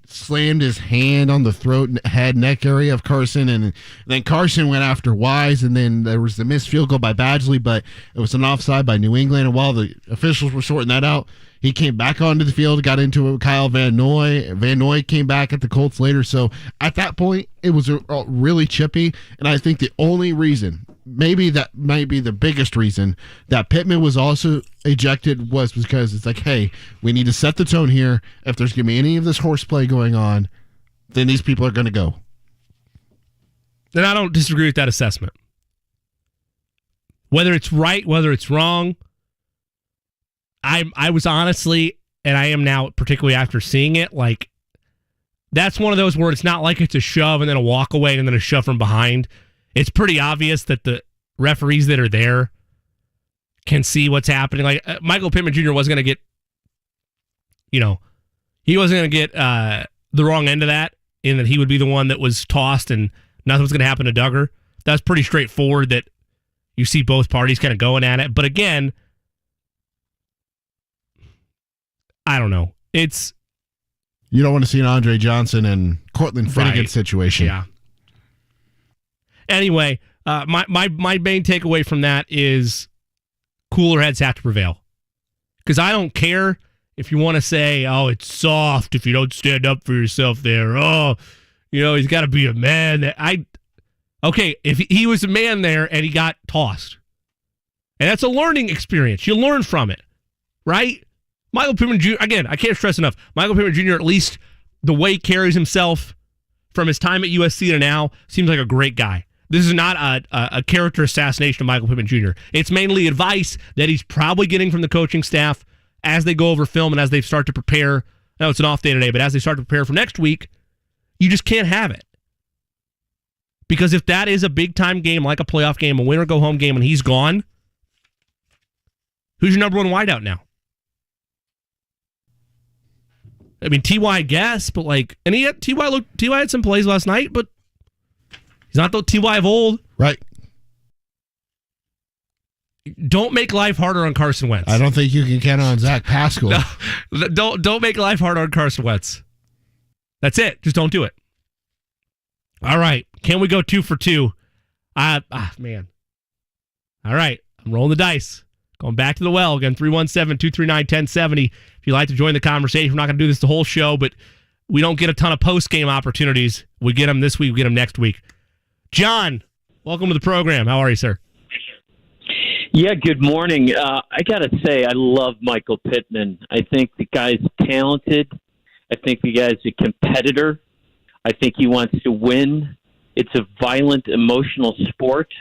slammed his hand on the throat, head, neck area of Carson, and then Carson went after Wise, and then there was the missed field goal by Badgley, but it was an offside by New England, and while the officials were sorting that out, he came back onto the field, got into it with Kyle Van Noy. Van Noy came back at the Colts later, so at that point, it was really chippy, and I think the only reason, maybe that might be the biggest reason, that Pittman was also ejected was because it's like, hey, we need to set the tone here. If there's going to be any of this horseplay going on, then these people are going to go. Then I don't disagree with that assessment. Whether it's right, whether it's wrong, I was honestly, and I am now, particularly after seeing it, like, that's one of those where it's not like it's a shove and then a walk away and then a shove from behind. It's pretty obvious that the referees that are there can see what's happening. Like, Michael Pittman Jr. wasn't going to get, he wasn't going to get the wrong end of that, in that he would be the one that was tossed and nothing was going to happen to Duggar. That's pretty straightforward that you see both parties kind of going at it. But again, I don't know. You don't want to see an Andre Johnson and Cortland Finnegan situation. Yeah. Anyway, my main takeaway from that is cooler heads have to prevail. Because I don't care if you want to say, oh, it's soft if you don't stand up for yourself there. Oh, he's got to be a man. Okay, if he was a man there and he got tossed. And that's a learning experience. You learn from it, right? Michael Pittman Jr., again, I can't stress enough, Michael Pittman Jr., at least the way he carries himself from his time at USC to now, seems like a great guy. This is not a character assassination of Michael Pittman Jr. It's mainly advice that he's probably getting from the coaching staff as they go over film and as they start to prepare. I know it's an off day today, but as they start to prepare for next week, you just can't have it. Because if that is a big-time game, like a playoff game, a win-or-go-home game, and he's gone, who's your number one wideout now? I mean, T.Y., I guess, but and T.Y. had some plays last night, but he's not the T.Y. of old. Right. Don't make life harder on Carson Wentz. I don't think you can count on Zach Pascal. No, don't make life harder on Carson Wentz. That's it. Just don't do it. All right. Can we go 2 for 2? Man. All right. I'm rolling the dice. Going back to the well. Again, 317-239-1070. If you'd like to join the conversation, we're not going to do this the whole show, but we don't get a ton of post-game opportunities. We get them this week. We get them next week. John, welcome to the program. How are you, sir? Yeah, good morning. I got to say, I love Michael Pittman. I think the guy's talented. I think the guy's a competitor. I think he wants to win. It's a violent, emotional sport.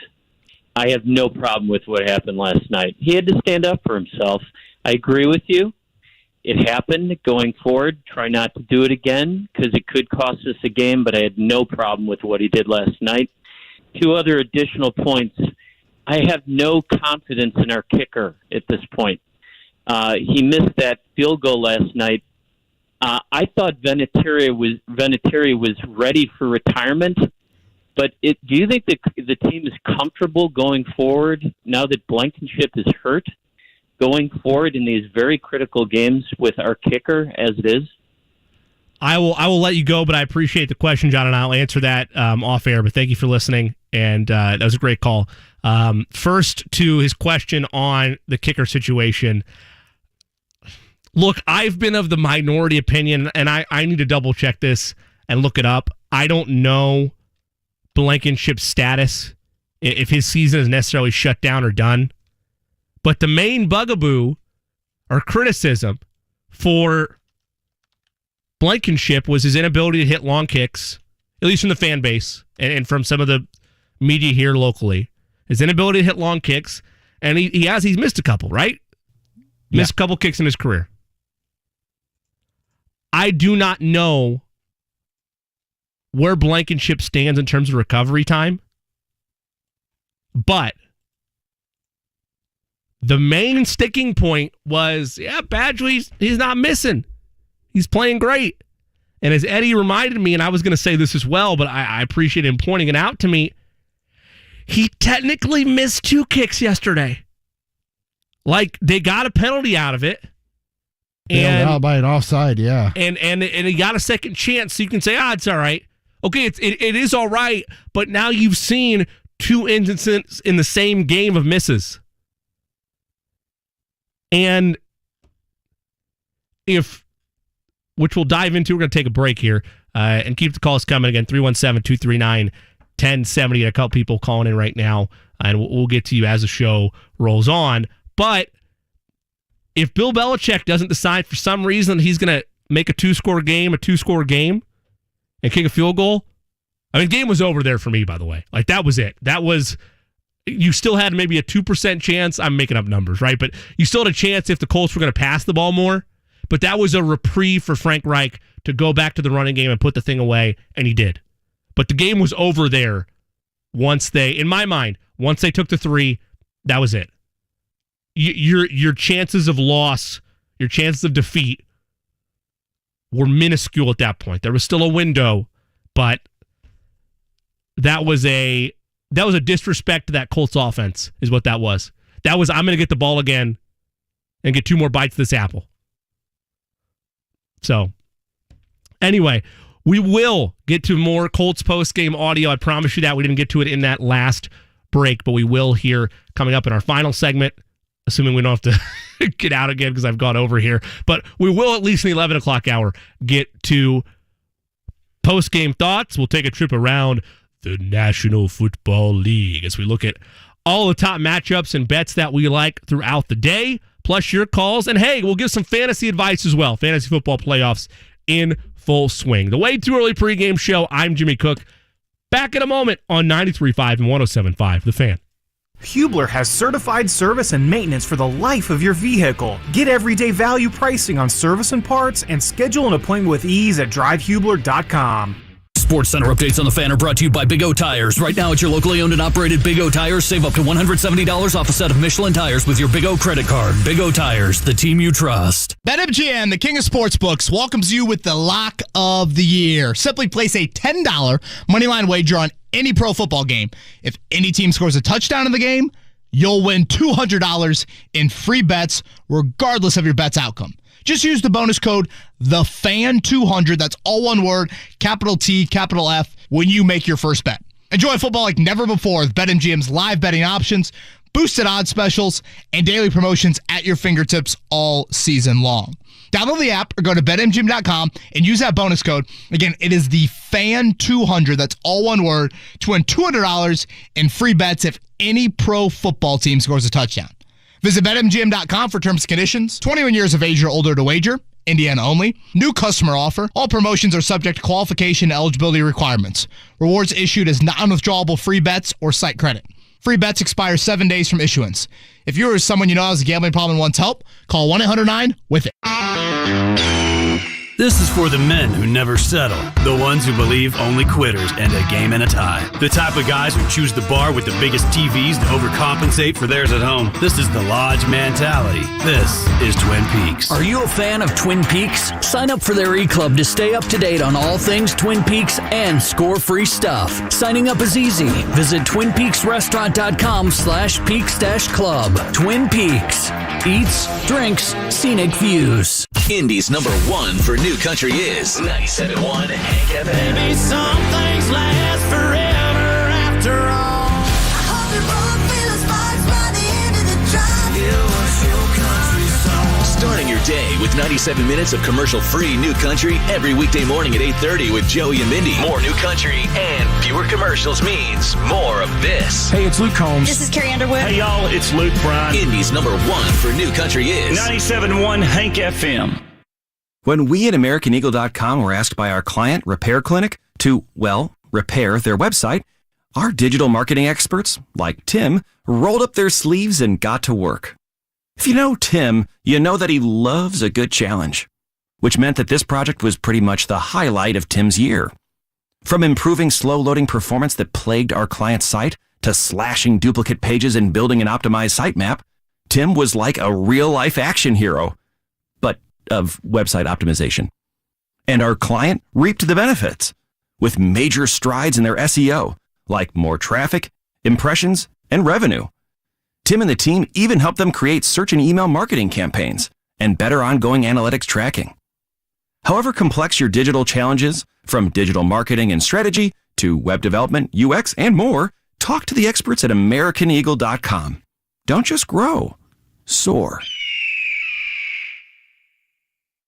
I have no problem with what happened last night. He had to stand up for himself. I agree with you. It happened. Going forward, try not to do it again because it could cost us a game, but I had no problem with what he did last night. 2 other additional points. I have no confidence in our kicker at this point. He missed that field goal last night. I thought Vinatieri was ready for retirement, but do you think the team is comfortable going forward now that Blankenship is hurt, going forward in these very critical games with our kicker as it is? I will let you go, but I appreciate the question, John, and I'll answer that off air. But thank you for listening, and that was a great call. First, to his question on the kicker situation. Look, I've been of the minority opinion, and I need to double check this and look it up. I don't know Blankenship's status, if his season is necessarily shut down or done. But the main bugaboo or criticism for Blankenship was his inability to hit long kicks, at least from the fan base and from some of the media here locally. His inability to hit long kicks, and he's missed a couple, right? Missed a couple kicks in his career. I do not know where Blankenship stands in terms of recovery time, but the main sticking point was, Badgley, he's not missing. He's playing great. And as Eddie reminded me, and I was going to say this as well, but I appreciate him pointing it out to me, he technically missed 2 kicks yesterday. Like, they got a penalty out of it. Bailed out by an offside, yeah. And he got a second chance, so you can say, it's all right. Okay, it is all right, but now you've seen 2 instances in the same game of misses. And which we'll dive into, we're going to take a break here and keep the calls coming. Again, 317-239-1070. A couple people calling in right now, and we'll get to you as the show rolls on. But if Bill Belichick doesn't decide for some reason he's going to make a 2-score game, and kick a field goal, I mean, the game was over there for me, by the way. Like, that was it. You still had maybe a 2% chance. I'm making up numbers, right? But you still had a chance if the Colts were going to pass the ball more. But that was a reprieve for Frank Reich to go back to the running game and put the thing away, and he did. But the game was over there in my mind, once they took the 3, that was it. Your chances of loss, your chances of defeat were minuscule at that point. There was still a window, but that was a disrespect to that Colts offense is what that was. That was, I'm going to get the ball again and get 2 more bites of this apple. So, anyway, we will get to more Colts post-game audio. I promise you that. We didn't get to it in that last break, but we will here coming up in our final segment, assuming we don't have to get out again because I've gone over here. But we will, at least in the 11 o'clock hour, get to post-game thoughts. We'll take a trip around the National Football League as we look at all the top matchups and bets that we like throughout the day, plus your calls. And hey, we'll give some fantasy advice as well. Fantasy football playoffs in full swing. The Way Too Early pregame show. I'm Jimmy Cook. Back in a moment on 93.5 and 107.5 The Fan. Hubler has certified service and maintenance for the life of your vehicle. Get everyday value pricing on service and parts and schedule an appointment with ease at drivehubler.com. Sports Center updates on the Fan are brought to you by Big O Tires. Right now at your locally owned and operated Big O Tires, save up to $170 off a set of Michelin tires with your Big O credit card. Big O Tires, the team you trust. BetMGM, the king of sportsbooks, welcomes you with the lock of the year. Simply place a $10 moneyline wager on any pro football game. If any team scores a touchdown in the game, you'll win $200 in free bets, regardless of your bet's outcome. Just use the bonus code THEFAN200, that's all one word, capital T, capital F, when you make your first bet. Enjoy football like never before with BetMGM's live betting options, boosted odds specials, and daily promotions at your fingertips all season long. Download the app or go to BetMGM.com and use that bonus code. Again, it is the FAN200, that's all one word, to win $200 in free bets if any pro football team scores a touchdown. Visit BetMGM.com for terms and conditions. 21 years of age or older to wager. Indiana only. New customer offer. All promotions are subject to qualification and eligibility requirements. Rewards issued as non-withdrawable free bets or site credit. Free bets expire 7 days from issuance. If you or someone you know has a gambling problem and wants help, call 1-800-9-WITH-IT. This is for the men who never settle, the ones who believe only quitters end a game and a tie, the type of guys who choose the bar with the biggest TVs to overcompensate for theirs at home. This is the Lodge mentality. This is Twin Peaks. Are you a fan of Twin Peaks? Sign up for their e-club to stay up to date on all things Twin Peaks and score free stuff. Signing up is easy. Visit TwinPeaksRestaurant.com/Peaks-Club. Twin Peaks. Eats, drinks, scenic views. Indy's #1 for New Country is 97.1 Hank FM. Maybe some things last forever after all. I hope you both feel the sparks by the end of the drive. It was your country song. Starting your day with 97 minutes of commercial-free New Country every weekday morning at 8:30 with Joey and Mindy. More New Country and fewer commercials means more of this. Hey, it's Luke Combs. This is Carrie Underwood. Hey, y'all, it's Luke Bryan. Indy's #1 for New Country is 97.1 Hank FM. When we at AmericanEagle.com were asked by our client, Repair Clinic, to, repair their website, our digital marketing experts, like Tim, rolled up their sleeves and got to work. If you know Tim, you know that he loves a good challenge, which meant that this project was pretty much the highlight of Tim's year. From improving slow-loading performance that plagued our client's site to slashing duplicate pages and building an optimized sitemap, Tim was like a real-life action hero, but of website optimization. And our client reaped the benefits with major strides in their SEO, like more traffic, impressions, and revenue. Tim and the team even helped them create search and email marketing campaigns and better ongoing analytics tracking. However complex your digital challenges, from digital marketing and strategy to web development, UX, and more, talk to the experts at AmericanEagle.com. Don't just grow, soar.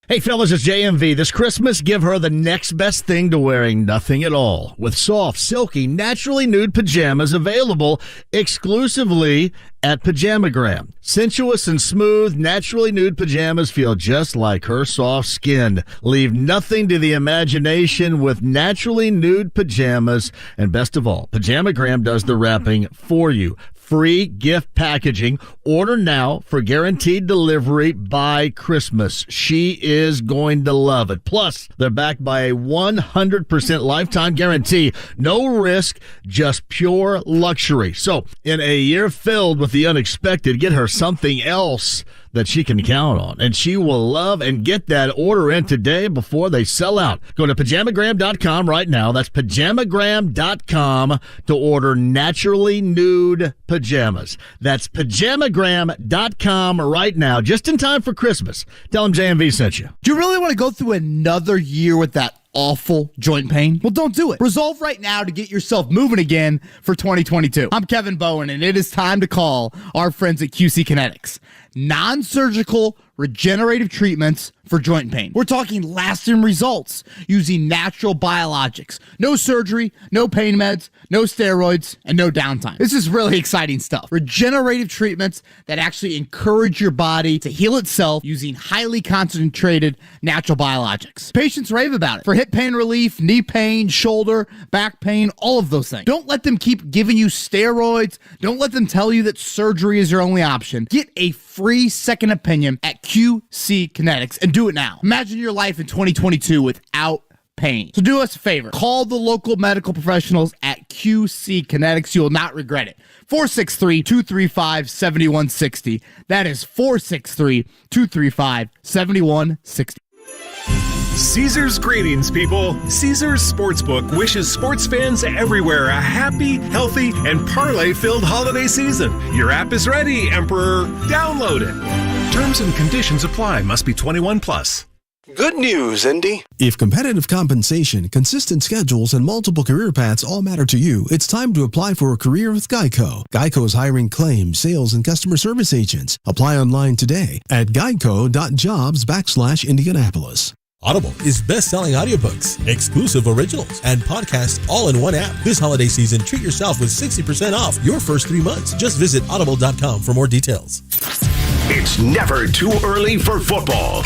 Hey fellas, it's JMV. This Christmas, give her the next best thing to wearing nothing at all. With soft, silky, naturally nude pajamas available exclusively at Pajamagram. Sensuous and smooth, naturally nude pajamas feel just like her soft skin. Leave nothing to the imagination with naturally nude pajamas. And best of all, Pajamagram does the wrapping for you. Free gift packaging. Order now for guaranteed delivery by Christmas. She is going to love it. Plus, they're backed by a 100% lifetime guarantee. No risk, just pure luxury. So, in a year filled with the unexpected, get her something else that she can count on. And she will love and get that order in today before they sell out. Go to Pajamagram.com right now. That's Pajamagram.com to order naturally nude pajamas. That's Pajamagram.com right now, just in time for Christmas. Tell them JMV sent you. Do you really want to go through another year with that awful joint pain? Well, don't do it. Resolve right now to get yourself moving again for 2022. I'm Kevin Bowen, and it is time to call our friends at QC Kinetics. Non-surgical regenerative treatments for joint pain. We're talking lasting results using natural biologics. No surgery, no pain meds, no steroids, and no downtime. This is really exciting stuff. Regenerative treatments that actually encourage your body to heal itself using highly concentrated natural biologics. Patients rave about it for hip pain relief, knee pain, shoulder, back pain, all of those things. Don't let them keep giving you steroids. Don't let them tell you that surgery is your only option. Get a free second opinion at QC Kinetics and do it now. Imagine your life in 2022 without pain. So do us a favor. Call the local medical professionals at QC Kinetics. You will not regret it. 463-235-7160. That is 463-235-7160. Caesar's greetings, people. Caesar's Sportsbook wishes sports fans everywhere a happy, healthy, and parlay-filled holiday season. Your app is ready, Emperor. Download it. Terms and conditions apply. Must be 21 plus. Good news, Indy. If competitive compensation, consistent schedules, and multiple career paths all matter to you, it's time to apply for a career with Geico. Geico is hiring claims, sales, and customer service agents. Apply online today at geico.jobs/Indianapolis. Audible is best-selling audiobooks, exclusive originals, and podcasts all in one app. This holiday season, treat yourself with 60% off your first 3 months. Just visit audible.com for more details. It's never too early for football.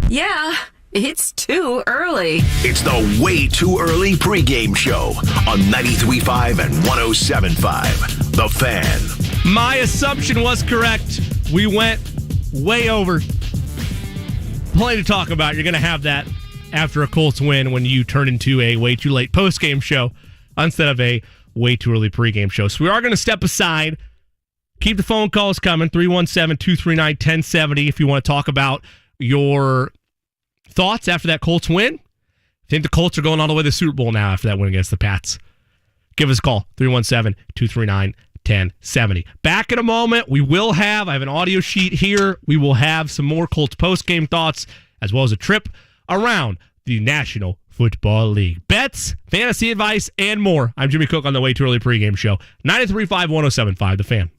Yeah, it's too early. It's the Way Too Early pregame show on 93.5 and 107.5. The Fan. My assumption was correct. We went way over. Plenty to talk about. You're going to have that after a Colts win when you turn into a way too late postgame show instead of a way too early pregame show. So we are going to step aside. Keep the phone calls coming, 317-239-1070 if you want to talk about your thoughts after that Colts win. I think the Colts are going all the way to the Super Bowl now after that win against the Pats. Give us a call, 317-239-1070. Back in a moment, I have an audio sheet here. We will have some more Colts postgame thoughts, as well as a trip around the National Football League. Bets, fantasy advice, and more. I'm Jimmy Cook on the Way Too Early pregame show. 93.5, 107.5, The Fan.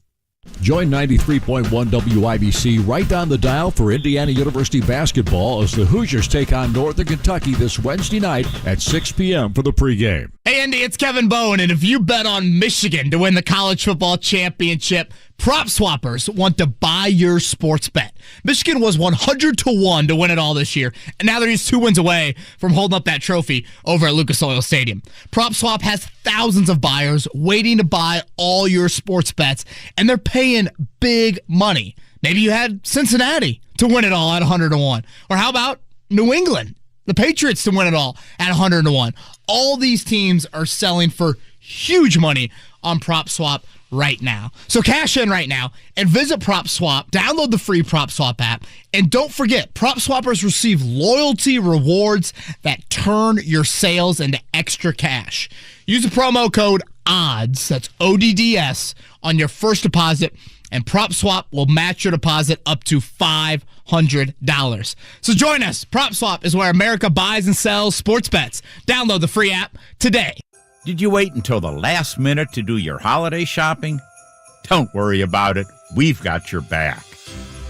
Join 93.1 WIBC right on the dial for Indiana University basketball as the Hoosiers take on Northern Kentucky this Wednesday night at 6 p.m. for the pregame. Hey, Indy, it's Kevin Bowen, and if you bet on Michigan to win the college football championship, Prop Swappers want to buy your sports bet. Michigan was 100-1 to win it all this year, and now they're just 2 wins away from holding up that trophy over at Lucas Oil Stadium. Prop Swap has thousands of buyers waiting to buy all your sports bets, and they're paying big money. Maybe you had Cincinnati to win it all at 100-1. Or how about New England, the Patriots to win it all at 100-1. All these teams are selling for huge money on Prop Swap right now. So cash in right now and visit Prop Swap. Download the free Prop Swap app. And don't forget, Prop Swappers receive loyalty rewards that turn your sales into extra cash. Use the promo code ODDS, that's ODDS, on your first deposit, and Prop Swap will match your deposit up to $500. So join us. Prop Swap is where America buys and sells sports bets. Download the free app today. Did you wait until the last minute to do your holiday shopping? Don't worry about it. We've got your back.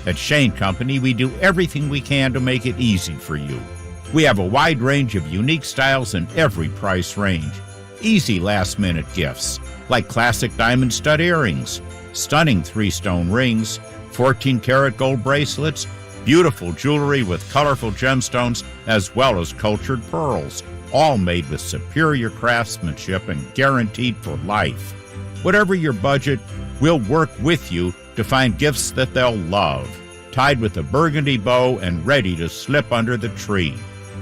At Shane Company, we do everything we can to make it easy for you. We have a wide range of unique styles in every price range. Easy last-minute gifts, like classic diamond stud earrings, stunning 3-stone rings, 14-karat gold bracelets, beautiful jewelry with colorful gemstones, as well as cultured pearls, all made with superior craftsmanship and guaranteed for life. Whatever your budget, we'll work with you to find gifts that they'll love, tied with a burgundy bow and ready to slip under the tree.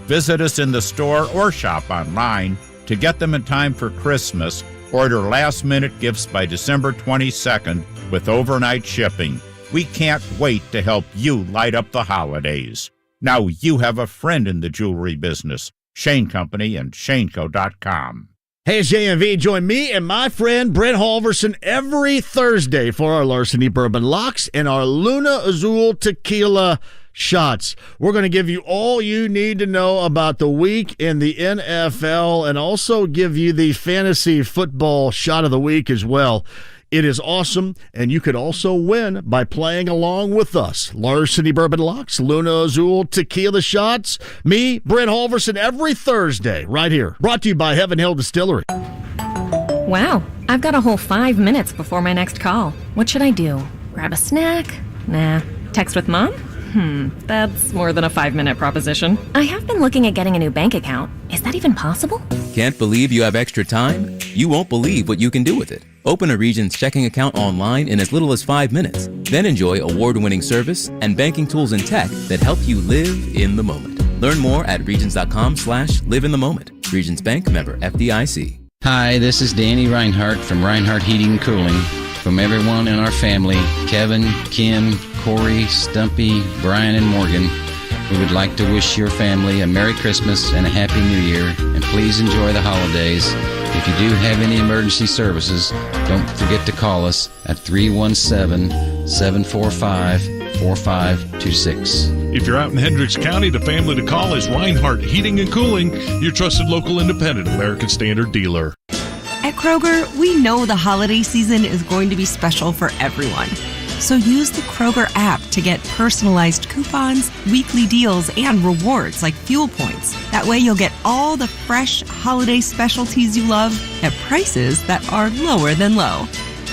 Visit us in the store or shop online to get them in time for Christmas. Order last-minute gifts by December 22nd with overnight shipping. We can't wait to help you light up the holidays. Now you have a friend in the jewelry business. Shane Company and ShaneCo.com. Hey, it's JMV. Join me and my friend Brent Halverson every Thursday for our Larceny Bourbon Locks and our Luna Azul Tequila shots. We're going to give you all you need to know about the week in the NFL and also give you the fantasy football shot of the week as well. It is awesome, and you could also win by playing along with us. Larceny Bourbon Locks, Luna Azul Tequila Shots, me, Brent Halverson, every Thursday, right here. Brought to you by Heaven Hill Distillery. Wow, I've got a whole 5 minutes before my next call. What should I do? Grab a snack? Nah. Text with Mom? That's more than a 5-minute proposition. I have been looking at getting a new bank account. Is that even possible? Can't believe you have extra time? You won't believe what you can do with it. Open a Regions checking account online in as little as 5 minutes. Then enjoy award-winning service and banking tools and tech that help you live in the moment. Learn more at regions.com/live in the moment. Regions Bank, member FDIC. Hi, this is Danny Reinhardt from Reinhardt Heating and Cooling. From everyone in our family, Kevin, Kim, Corey, Stumpy, Brian, and Morgan, we would like to wish your family a Merry Christmas and a Happy New Year, and please enjoy the holidays. If you do have any emergency services, don't forget to call us at 317-745-4526. If you're out in Hendricks County, the family to call is Reinhardt Heating and Cooling, your trusted local independent American Standard dealer. At Kroger, we know the holiday season is going to be special for everyone. So use the Kroger app to get personalized coupons, weekly deals, and rewards like fuel points. That way you'll get all the fresh holiday specialties you love at prices that are lower than low.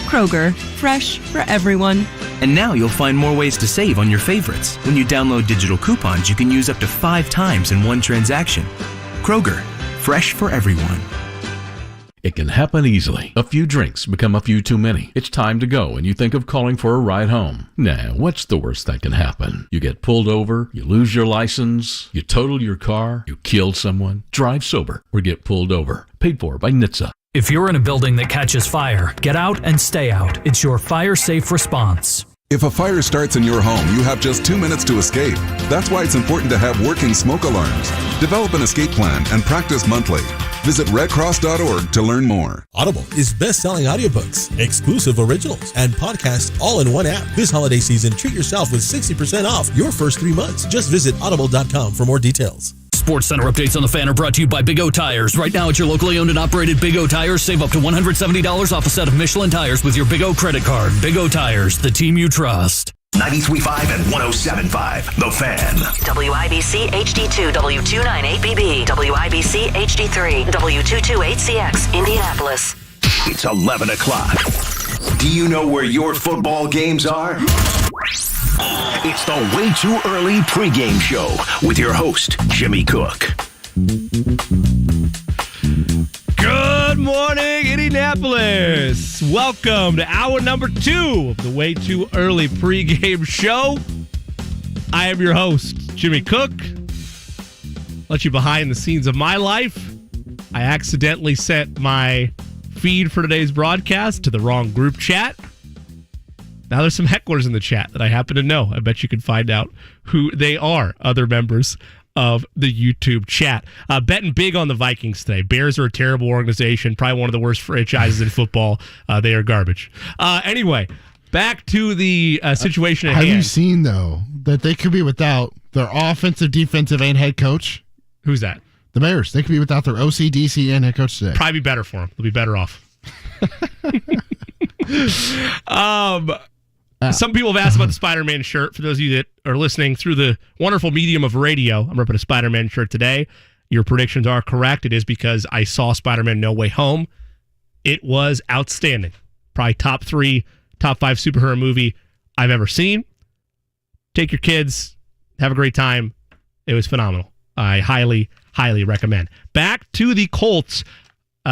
Kroger, fresh for everyone. And now you'll find more ways to save on your favorites. When you download digital coupons, you can use up to 5 times in one transaction. Kroger, fresh for everyone. It can happen easily. A few drinks become a few too many. It's time to go and you think of calling for a ride home. Now, what's the worst that can happen? You get pulled over, you lose your license, you total your car, you kill someone. Drive sober or get pulled over. Paid for by NHTSA. If you're in a building that catches fire, get out and stay out. It's your fire safe response. If a fire starts in your home, you have just 2 minutes to escape. That's why it's important to have working smoke alarms. Develop an escape plan and practice monthly. Visit redcross.org to learn more. Audible is best-selling audiobooks, exclusive originals, and podcasts all in one app. This holiday season, treat yourself with 60% off your first 3 months. Just visit audible.com for more details. Sports Center updates on the Fan are brought to you by Big O Tires. Right now at your locally owned and operated Big O Tires, save up to $170 off a set of Michelin tires with your Big O credit card. Big O Tires, the team you trust. 93.5 and 107.5, The Fan. WIBC HD2, W298BB, WIBC HD3, W228CX, Indianapolis. It's 11 o'clock. Do you know where your football games are? It's the Way Too Early pregame show with your host, Jimmy Cook. Good morning, Indianapolis. Welcome to hour number 2 of the Way Too Early pregame show. I am your host, Jimmy Cook. Let you behind the scenes of my life. I accidentally sent my feed for today's broadcast to the wrong group chat. Now there's some hecklers in the chat that I happen to know. I bet you can find out who they are, other members of the YouTube chat. Betting big on the Vikings today. Bears are a terrible organization, probably one of the worst franchises in football. They are garbage. Anyway, back to the situation at hand. Have you seen, though, that they could be without their offensive, defensive, and head coach? Who's that? The Bears. They could be without their OC, DC, and head coach today. Probably be better for them. They'll be better off. Some people have asked about the Spider-Man shirt. For those of you that are listening through the wonderful medium of radio, I'm repping a Spider-Man shirt today. Your predictions are correct. It is because I saw Spider-Man No Way Home. It was outstanding. Probably top 5 superhero movie I've ever seen. Take your kids. Have a great time. It was phenomenal. I highly, highly recommend. Back to the Colts.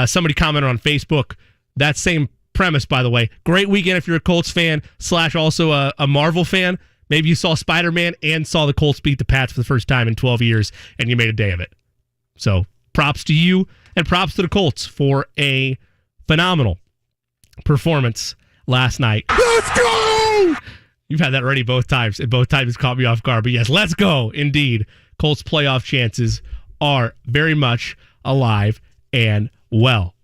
Somebody commented on Facebook. That same premise, by the way. Great weekend if you're a Colts fan / also a Marvel fan. Maybe you saw Spider-Man and saw the Colts beat the Pats for the first time in 12 years, and you made a day of it. So props to you and props to the Colts for a phenomenal performance last night. Let's go! You've had that already both times, and both times it's caught me off guard. But yes, let's go, indeed. Colts' playoff chances are very much alive and well.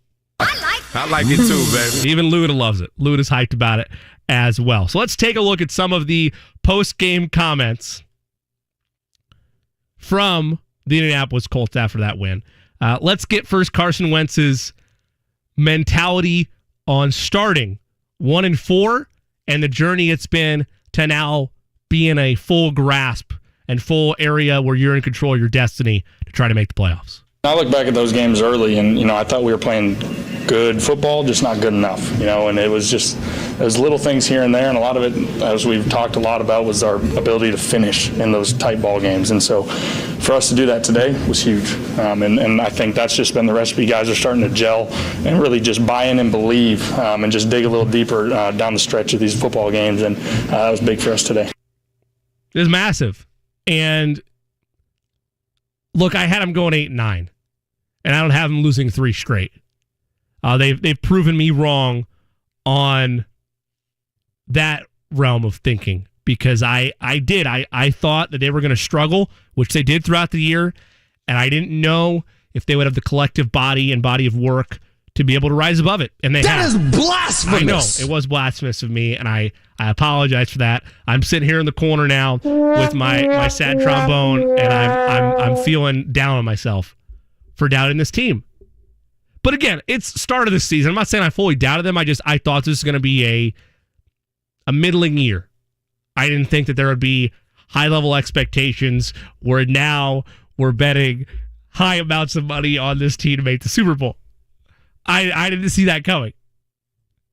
I like it too, baby. Even Luda loves it. Luda's hyped about it as well. So let's take a look at some of the post-game comments from the Indianapolis Colts after that win. Let's get first Carson Wentz's mentality on starting 1-4 and the journey it's been to now be in a full grasp and full area where you're in control of your destiny to try to make the playoffs. I look back at those games early, and I thought we were playing good football, just not good enough. And it was just those little things here and there, and a lot of it, as we've talked a lot about, was our ability to finish in those tight ball games. And so, for us to do that today was huge. And I think that's just been the recipe. Guys are starting to gel and really just buy in and believe, and just dig a little deeper down the stretch of these football games, and that was big for us today. It was massive, and Look, I had them going 8-9, and I don't have them losing 3 straight. They've proven me wrong on that realm of thinking because I thought that they were going to struggle, which they did throughout the year, and I didn't know if they would have the collective body and body of work to be able to rise above it. And that is blasphemous. I know it was blasphemous of me, and I apologize for that. I'm sitting here in the corner now with my sad trombone, and I'm feeling down on myself for doubting this team. But again, it's start of the season. I'm not saying I fully doubted them. I thought this was going to be a middling year. I didn't think that there would be high level expectations where now we're betting high amounts of money on this team to make the Super Bowl. I didn't see that coming.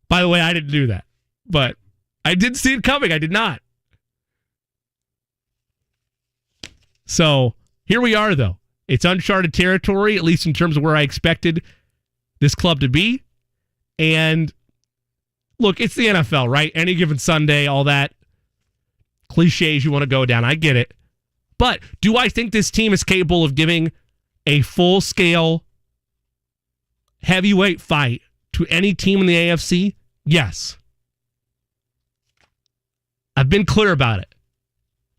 By the way, I didn't do that. But I did see it coming. I did not. So here we are, though. It's uncharted territory, at least in terms of where I expected this club to be. And look, it's the NFL, right? Any given Sunday, all that cliches you want to go down. I get it. But do I think this team is capable of giving a full-scale heavyweight fight to any team in the AFC? Yes. I've been clear about it.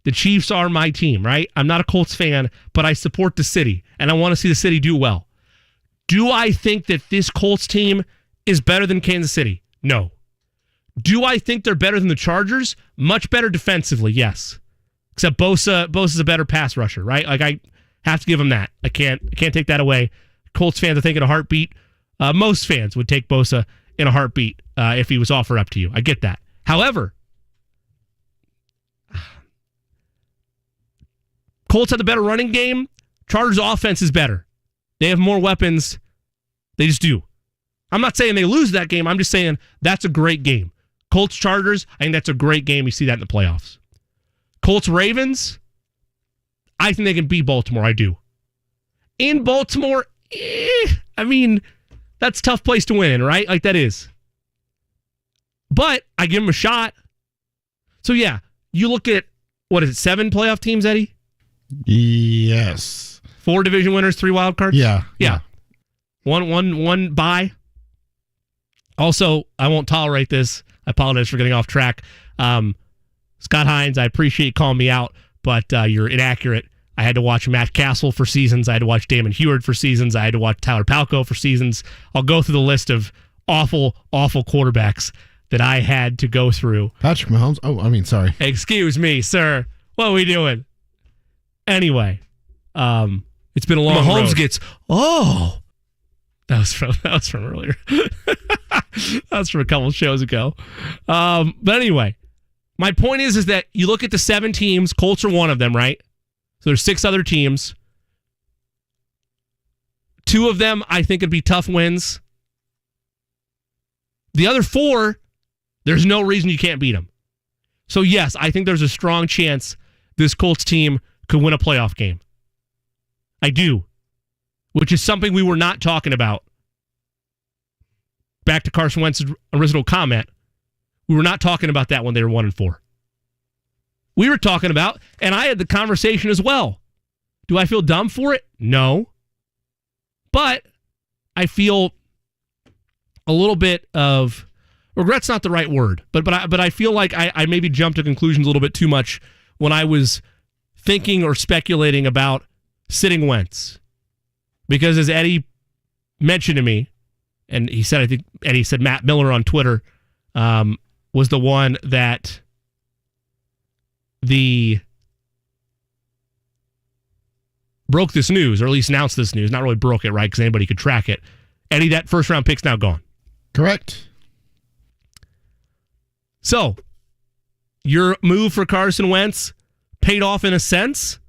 The Chiefs are my team, right? I'm not a Colts fan, but I support the city, and I want to see the city do well. Do I think that this Colts team is better than Kansas City? No. Do I think they're better than the Chargers? Much better defensively, yes. Except Bosa's a better pass rusher, right? Like, I have to give him that. I can't take that away. Colts fans, I think, in a heartbeat. Most fans would take Bosa in a heartbeat if he was offered up to you. I get that. However, Colts have the better running game. Chargers' offense is better. They have more weapons. They just do. I'm not saying they lose that game. I'm just saying that's a great game. Colts-Chargers, I think that's a great game. You see that in the playoffs. Colts-Ravens, I think they can beat Baltimore. I do. In Baltimore, I mean, that's a tough place to win in, right? Like, that is. But I give them a shot. So, yeah, you look at, 7 playoff teams, Eddie? Yes. 4 division winners, 3 wild cards? Yeah. One bye. Also, I won't tolerate this. I apologize for getting off track. Scott Hines, I appreciate you calling me out, but you're inaccurate. I had to watch Matt Castle for seasons. I had to watch Damon Heward for seasons. I had to watch Tyler Palko for seasons. I'll go through the list of awful, awful quarterbacks that I had to go through. Patrick Mahomes? Sorry. Excuse me, sir. What are we doing? Anyway, it's been a long road. Mahomes gets, That was from earlier. That was from a couple of shows ago. But anyway, my point is that you look at the 7 teams, Colts are one of them, right? So there's 6 other teams. 2 of them, I think, would be tough wins. The other 4, there's no reason you can't beat them. So yes, I think there's a strong chance this Colts team could win a playoff game. I do. Which is something we were not talking about. Back to Carson Wentz's original comment, we were not talking about that when they were 1-4. We were talking about, and I had the conversation as well. Do I feel dumb for it? No. But I feel a little bit of, regret's not the right word, but I feel like I maybe jumped to conclusions a little bit too much when I was thinking or speculating about sitting Wentz. Because as Eddie mentioned to me, and he said, I think Eddie said Matt Miller on Twitter was the one that broke this news, or at least announced this news. Not really broke it, right? Because anybody could track it. Eddie, that first round pick's now gone. Correct. So, your move for Carson Wentz paid off in a sense.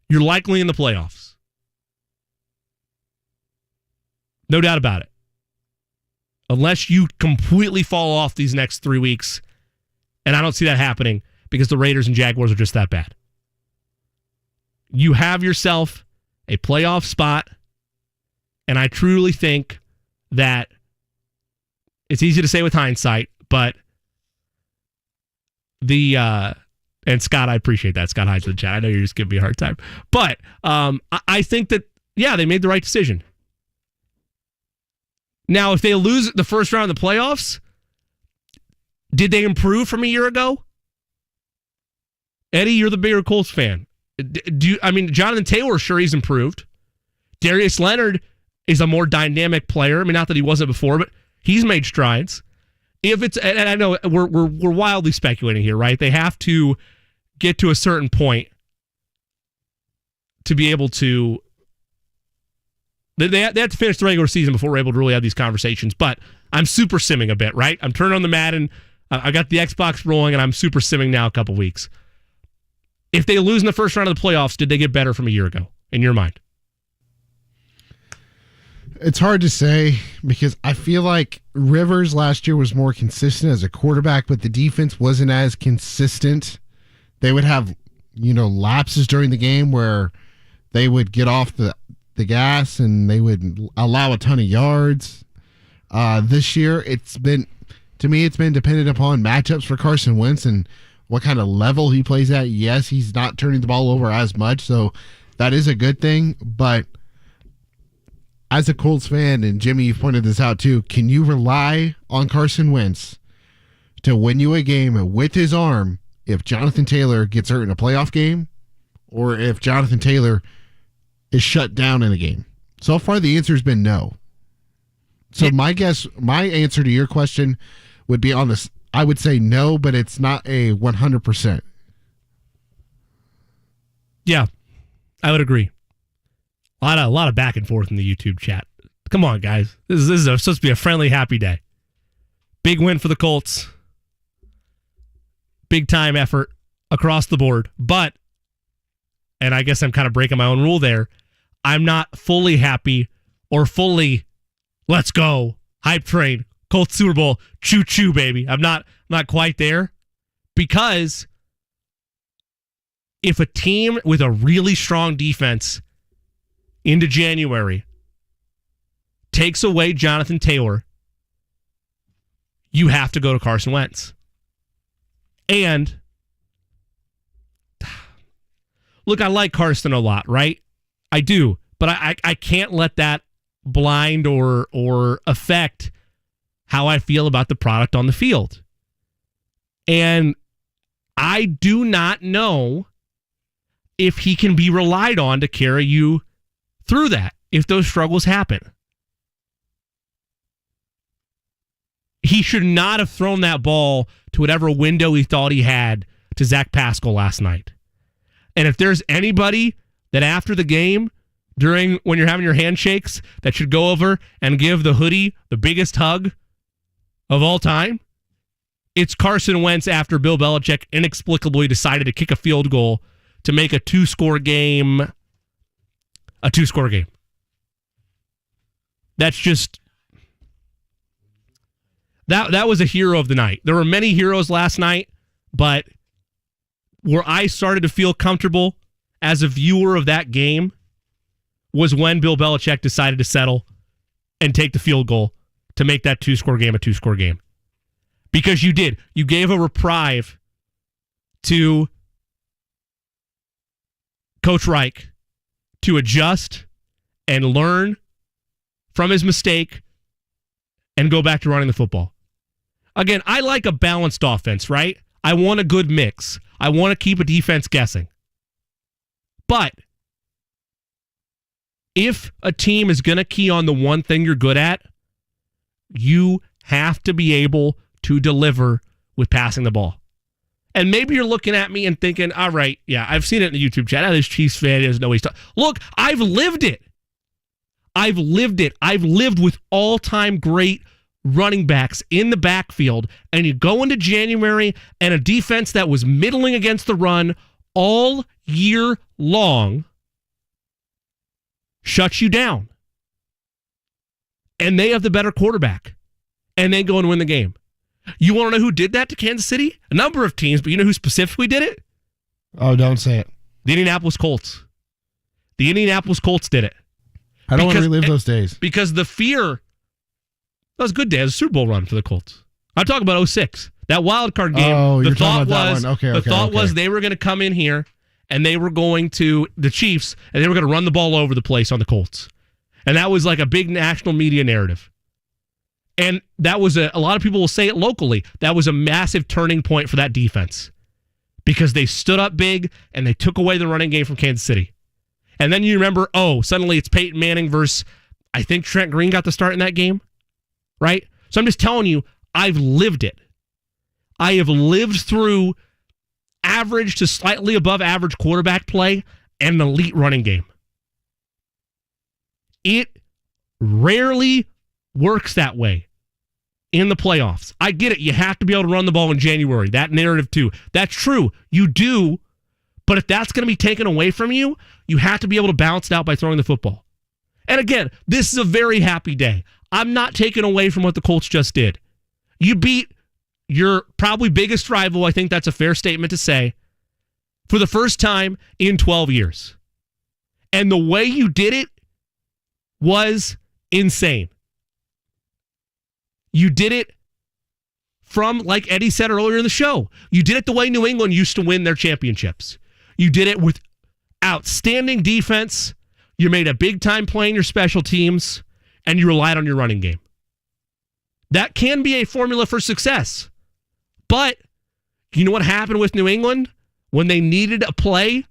You're likely in the playoffs. No doubt about it. Unless you completely fall off these next 3 weeks, and I don't see that happening because the Raiders and Jaguars are just that bad. You have yourself a playoff spot, and I truly think that it's easy to say with hindsight, but the And Scott, I appreciate that. Scott hides in the chat. I know you're just giving me a hard time. But I think that, yeah, they made the right decision. Now, if they lose the first round of the playoffs, did they improve from a year ago? Eddie, you're the bigger Colts fan. Jonathan Taylor, sure, he's improved. Darius Leonard is a more dynamic player. I mean, not that he wasn't before, but he's made strides. If it's, and I know we're wildly speculating here, right? They have to get to a certain point to be able to. They have to finish the regular season before we're able to really have these conversations. But I'm super simming a bit, right? I'm turning on the Madden. I got the Xbox rolling, and I'm super simming now a couple weeks. If they lose in the first round of the playoffs, did they get better from a year ago, in your mind? It's hard to say because I feel like Rivers last year was more consistent as a quarterback, but the defense wasn't as consistent. They would have, lapses during the game where they would get off the gas and they would allow a ton of yards. This year, it's been dependent upon matchups for Carson Wentz and what kind of level he plays at. Yes, he's not turning the ball over as much, so that is a good thing. But as a Colts fan, and Jimmy, you've pointed this out too, can you rely on Carson Wentz to win you a game with his arm if Jonathan Taylor gets hurt in a playoff game or if Jonathan Taylor is shut down in a game? So far, the answer has been no. So my answer to your question would be on this. I would say no, but it's not a 100%. Yeah, I would agree. A lot of back and forth in the YouTube chat. Come on, guys. This is supposed to be a friendly, happy day. Big win for the Colts. Big time effort across the board. But, and I guess I'm kind of breaking my own rule there, I'm not fully happy or fully, let's go, hype train, Colts Super Bowl, choo-choo, baby. I'm not quite there because if a team with a really strong defense into January takes away Jonathan Taylor, you have to go to Carson Wentz. And look, I like Carson a lot, right? I do, but I can't let that blind or affect how I feel about the product on the field. And I do not know if he can be relied on to carry you through that, if those struggles happen. He should not have thrown that ball to whatever window he thought he had to Zach Pascal last night. And if there's anybody that after the game, when you're having your handshakes, that should go over and give the hoodie the biggest hug of all time, it's Carson Wentz after Bill Belichick inexplicably decided to kick a field goal to make a two-score game. That's just... That was a hero of the night. There were many heroes last night, but where I started to feel comfortable as a viewer of that game was when Bill Belichick decided to settle and take the field goal to make that two-score game a two-score game. Because you did. You gave a reprieve to Coach Reich to adjust and learn from his mistake and go back to running the football. Again, I like a balanced offense, right? I want a good mix. I want to keep a defense guessing. But if a team is going to key on the one thing you're good at, you have to be able to deliver with passing the ball. And maybe you're looking at me and thinking, all right, yeah, I've seen it in the YouTube chat. This Chiefs fan doesn't know what he's talking. Look, I've lived it. I've lived with all-time great running backs in the backfield, and you go into January and a defense that was middling against the run all year long shuts you down. And they have the better quarterback. And they go and win the game. You want to know who did that to Kansas City? A number of teams, but you know who specifically did it? Oh, don't say it. The Indianapolis Colts. The Indianapolis Colts did it. I don't want to relive those days. Because the fear, that was a good day. It was a Super Bowl run for the Colts. I'm talking about 06. That wild card game, you're the thought talking about that was one. Okay, the thought was they were going to come in here and they were going to the Chiefs and they were going to run the ball all over the place on the Colts. And that was like a big national media narrative. And that was a lot of people will say it locally. That was a massive turning point for that defense because they stood up big and they took away the running game from Kansas City. And then you remember, suddenly it's Peyton Manning versus, I think Trent Green got the start in that game, right? So I'm just telling you, I've lived it. I have lived through average to slightly above average quarterback play and an elite running game. It rarely works that way in the playoffs. I get it. You have to be able to run the ball in January. That narrative too. That's true. You do. But if that's going to be taken away from you, you have to be able to balance it out by throwing the football. And again, this is a very happy day. I'm not taking away from what the Colts just did. You beat your probably biggest rival, I think that's a fair statement to say, for the first time in 12 years. And the way you did it was insane. You did it from, like Eddie said earlier in the show, you did it the way New England used to win their championships. You did it with outstanding defense. You made a big time play in your special teams, and you relied on your running game. That can be a formula for success. But you know what happened with New England? When they needed a play,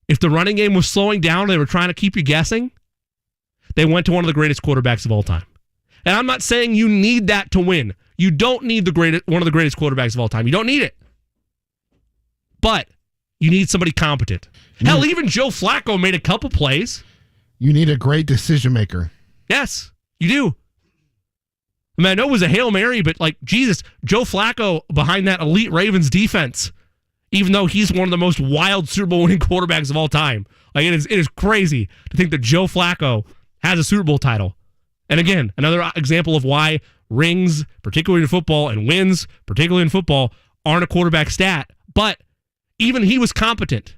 if the running game was slowing down, they were trying to keep you guessing, they went to one of the greatest quarterbacks of all time. And I'm not saying you need that to win. You don't need one of the greatest quarterbacks of all time. You don't need it. But you need somebody competent. Hell, even Joe Flacco made a couple plays. You need a great decision maker. Yes, you do. I mean, I know it was a Hail Mary, but like, Jesus, Joe Flacco behind that elite Ravens defense, even though he's one of the most wild Super Bowl winning quarterbacks of all time. Like, it is crazy to think that Joe Flacco has a Super Bowl title. And again, another example of why rings, particularly in football, and wins, particularly in football, aren't a quarterback stat. But even he was competent.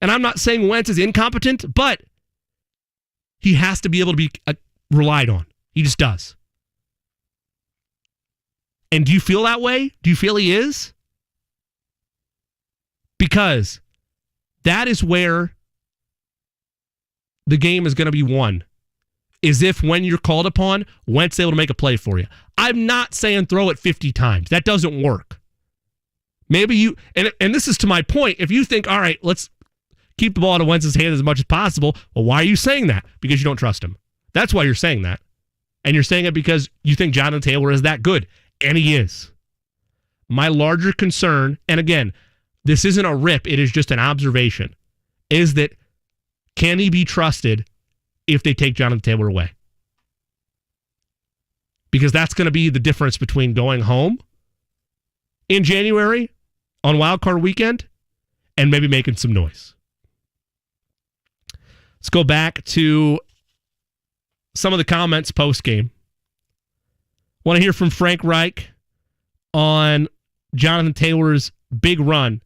And I'm not saying Wentz is incompetent, but he has to be able to be relied on. He just does. And do you feel that way? Do you feel he is? Because that is where the game is going to be won. Is if when you're called upon, Wentz able to make a play for you. I'm not saying throw it 50 times. That doesn't work. Maybe you, and this is to my point, if you think, all right, let's keep the ball out of Wentz's hand as much as possible, well, why are you saying that? Because you don't trust him. That's why you're saying that. And you're saying it because you think Jonathan Taylor is that good. And he is. My larger concern, and again, this isn't a rip, it is just an observation, is that can he be trusted if they take Jonathan Taylor away? Because that's going to be the difference between going home in January on Wild Card Weekend and maybe making some noise. Let's go back to some of the comments post-game. Want to hear from Frank Reich on Jonathan Taylor's big run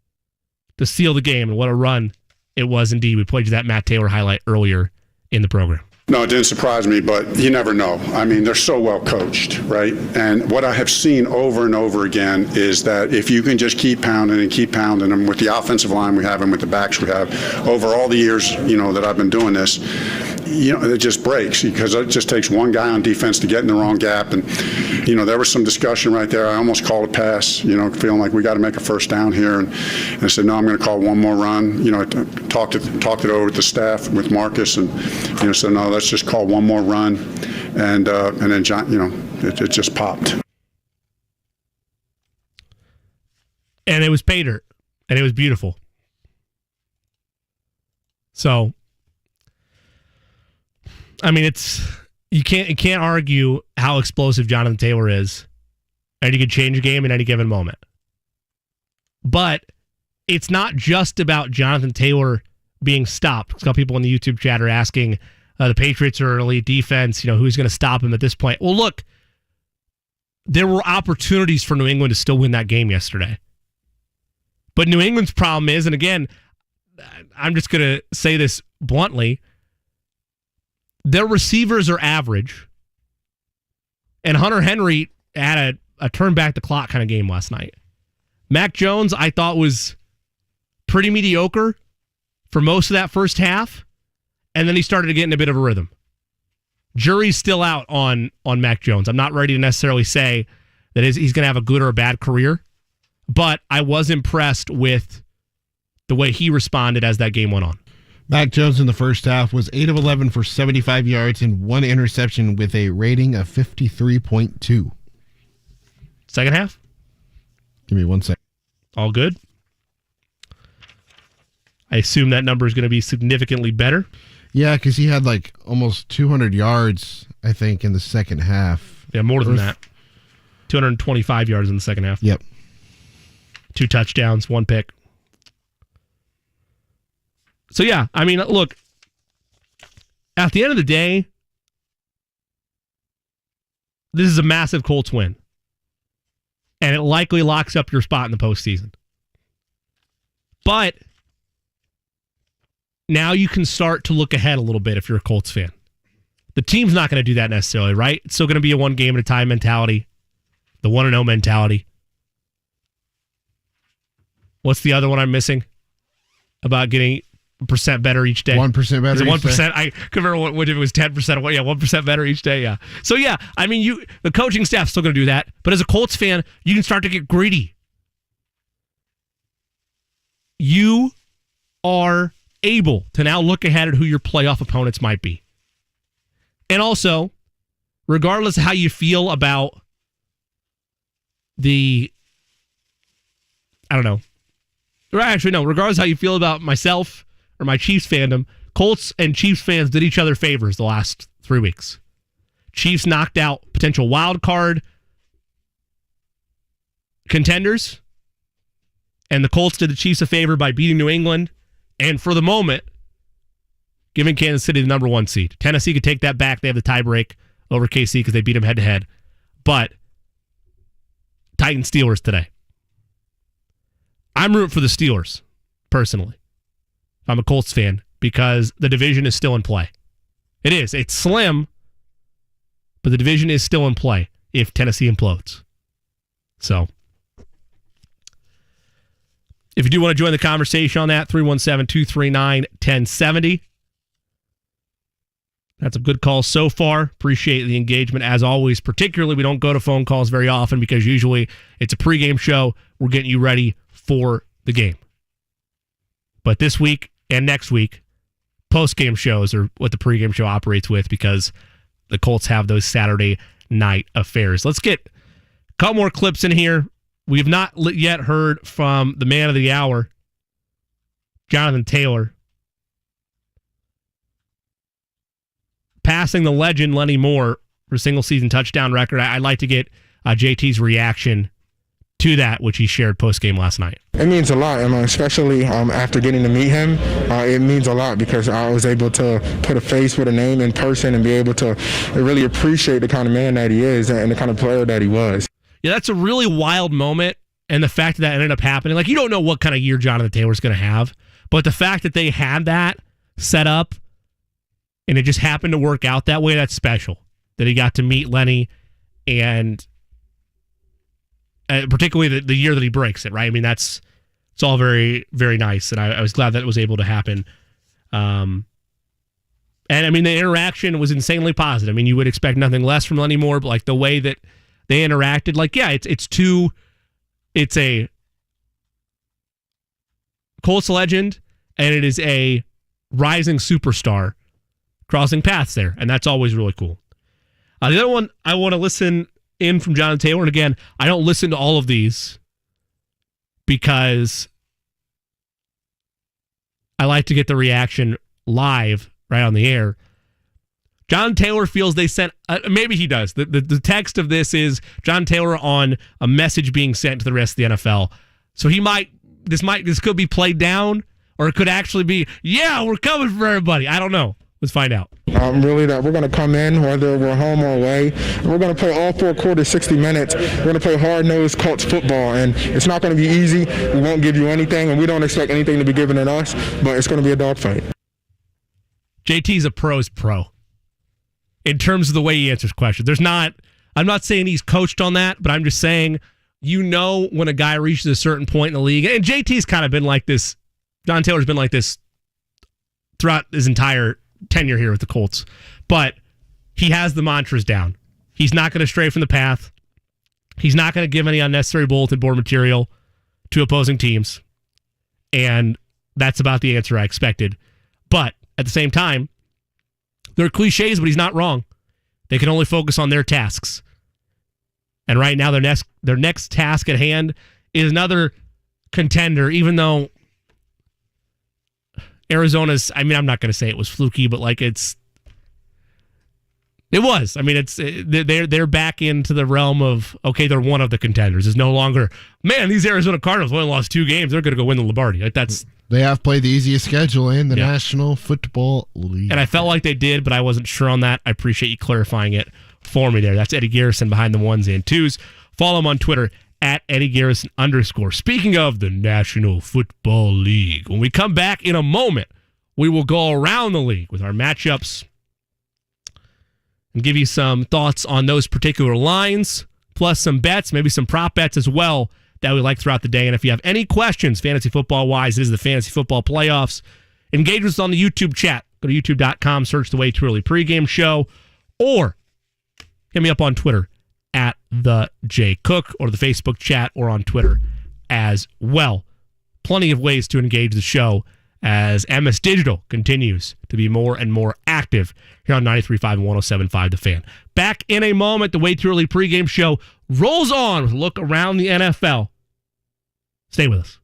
to seal the game, and what a run it was indeed. We played you that Matt Taylor highlight earlier in the program. No, it didn't surprise me, but you never know. I mean, they're so well coached, right? And what I have seen over and over again is that if you can just keep pounding them with the offensive line we have and with the backs we have over all the years, that I've been doing this, it just breaks because it just takes one guy on defense to get in the wrong gap. And, there was some discussion right there. I almost called a pass, feeling like we got to make a first down here. And I said, no, I'm going to call one more run. I talked it over with the staff, with Marcus, and, said, no, let's just call one more run. And then, John, it just popped. And it was pay dirt, and it was beautiful. So, I mean, you can't argue how explosive Jonathan Taylor is, and he can change a game in any given moment. But it's not just about Jonathan Taylor being stopped. A couple people in the YouTube chat are asking, the Patriots are an elite defense. Who's going to stop him at this point? Well, look, there were opportunities for New England to still win that game yesterday. But New England's problem is, and again, I'm just going to say this bluntly, their receivers are average. And Hunter Henry had turn back the clock kind of game last night. Mac Jones, I thought, was pretty mediocre for most of that first half, and then he started to get in a bit of a rhythm. Jury's still out on Mac Jones. I'm not ready to necessarily say that he's going to have a good or a bad career, but I was impressed with the way he responded as that game went on. Mac Jones in the first half was 8 of 11 for 75 yards and 1 interception with a rating of 53.2. Second half? Give me 1 second. All good? I assume that number is going to be significantly better. Yeah, because he had like almost 200 yards, I think, in the second half. Yeah, more than that. 225 yards in the second half. Yep. 2 touchdowns, 1 pick. So, yeah, I mean, look, at the end of the day, this is a massive Colts win. And it likely locks up your spot in the postseason. But now you can start to look ahead a little bit if you're a Colts fan. The team's not going to do that necessarily, right? It's still going to be a one game at a time mentality, the 1-0 mentality. What's the other one I'm missing about getting 1% better each day? 1% better. Is it 1%? I couldn't remember what if it was 10%. Yeah, 1% better each day. Yeah. So yeah, I mean, the coaching staff's still going to do that, but as a Colts fan, you can start to get greedy. You are able to now look ahead at who your playoff opponents might be, and also, regardless of how you feel about regardless of how you feel about myself or my Chiefs fandom, Colts and Chiefs fans did each other favors the last 3 weeks. Chiefs knocked out potential wild card contenders, and the Colts did the Chiefs a favor by beating New England, and for the moment, giving Kansas City the number 1 seed. Tennessee could take that back. They have the tiebreak over KC because they beat them head-to-head. But Titans-Steelers today. I'm rooting for the Steelers, personally. I'm a Colts fan because the division is still in play. It is. It's slim, but the division is still in play if Tennessee implodes. So, if you do want to join the conversation on that, 317-239-1070. That's a good call so far. Appreciate the engagement as always. Particularly, we don't go to phone calls very often because usually it's a pregame show. We're getting you ready for the game. But this week and next week, postgame shows are what the pregame show operates with because the Colts have those Saturday night affairs. Let's get a couple more clips in here. We have not yet heard from the man of the hour, Jonathan Taylor, passing the legend Lenny Moore for single-season touchdown record. I'd like to get JT's reaction to that, which he shared post-game last night. It means a lot, especially after getting to meet him. It means a lot because I was able to put a face with a name in person and be able to really appreciate the kind of man that he is and the kind of player that he was. Yeah, that's a really wild moment, and the fact that ended up happening, like you don't know what kind of year Jonathan Taylor's going to have, but the fact that they had that set up and it just happened to work out that way, that's special. That he got to meet Lenny and particularly the year that he breaks it, right? I mean, it's all very, very nice, and I was glad that it was able to happen. And I mean, the interaction was insanely positive. I mean, you would expect nothing less from Lenny Moore, but like the way that they interacted, like, yeah, it's a Colts legend, and it is a rising superstar crossing paths there, and that's always really cool. The other one I want to listen in from Jonathan Taylor, and again, I don't listen to all of these because I like to get the reaction live right on the air. John Taylor feels they sent, maybe he does. The text of this is John Taylor on a message being sent to the rest of the NFL. So this could be played down, or it could actually be, yeah, we're coming for everybody. I don't know. Let's find out. Really that we're going to come in, whether we're home or away, and we're going to play all 4 quarters, 60 minutes. We're going to play hard-nosed Colts football, and it's not going to be easy. We won't give you anything, and we don't expect anything to be given at us, but it's going to be a dogfight. JT's a pro's pro in terms of the way he answers questions. There's not I'm not saying he's coached on that, but I'm just saying, when a guy reaches a certain point in the league, and JT's kind of been like this, John Taylor's been like this throughout his entire tenure here with the Colts, but he has the mantras down. He's not going to stray from the path. He's not going to give any unnecessary bulletin board material to opposing teams. And that's about the answer I expected. But at the same time, they're cliches, but he's not wrong. They can only focus on their tasks. And right now, their next task at hand is another contender, even though Arizona's, I'm not going to say it was fluky, but it was. They're back into the realm of, okay, they're one of the contenders. It's no longer, man, these Arizona Cardinals only lost 2 games. They're going to go win the Lombardi. They have played the easiest schedule in the National Football League. And I felt like they did, but I wasn't sure on that. I appreciate you clarifying it for me there. That's Eddie Garrison behind the 1s and 2s. Follow him on Twitter at Eddie Garrison _. Speaking of the National Football League, when we come back in a moment, we will go around the league with our matchups and give you some thoughts on those particular lines, plus some bets, maybe some prop bets as well that we like throughout the day. And if you have any questions, fantasy football-wise, it is the Fantasy Football Playoffs. Engage with us on the YouTube chat. Go to youtube.com, search the Way Too Early pregame show, or hit me up on Twitter at the J Cook, or the Facebook chat, or on Twitter as well. Plenty of ways to engage the show as MS Digital continues to be more and more active here on 93.5 and 107.5 The Fan. Back in a moment, the Way Too Early pregame show rolls on with a look around the NFL. Stay with us.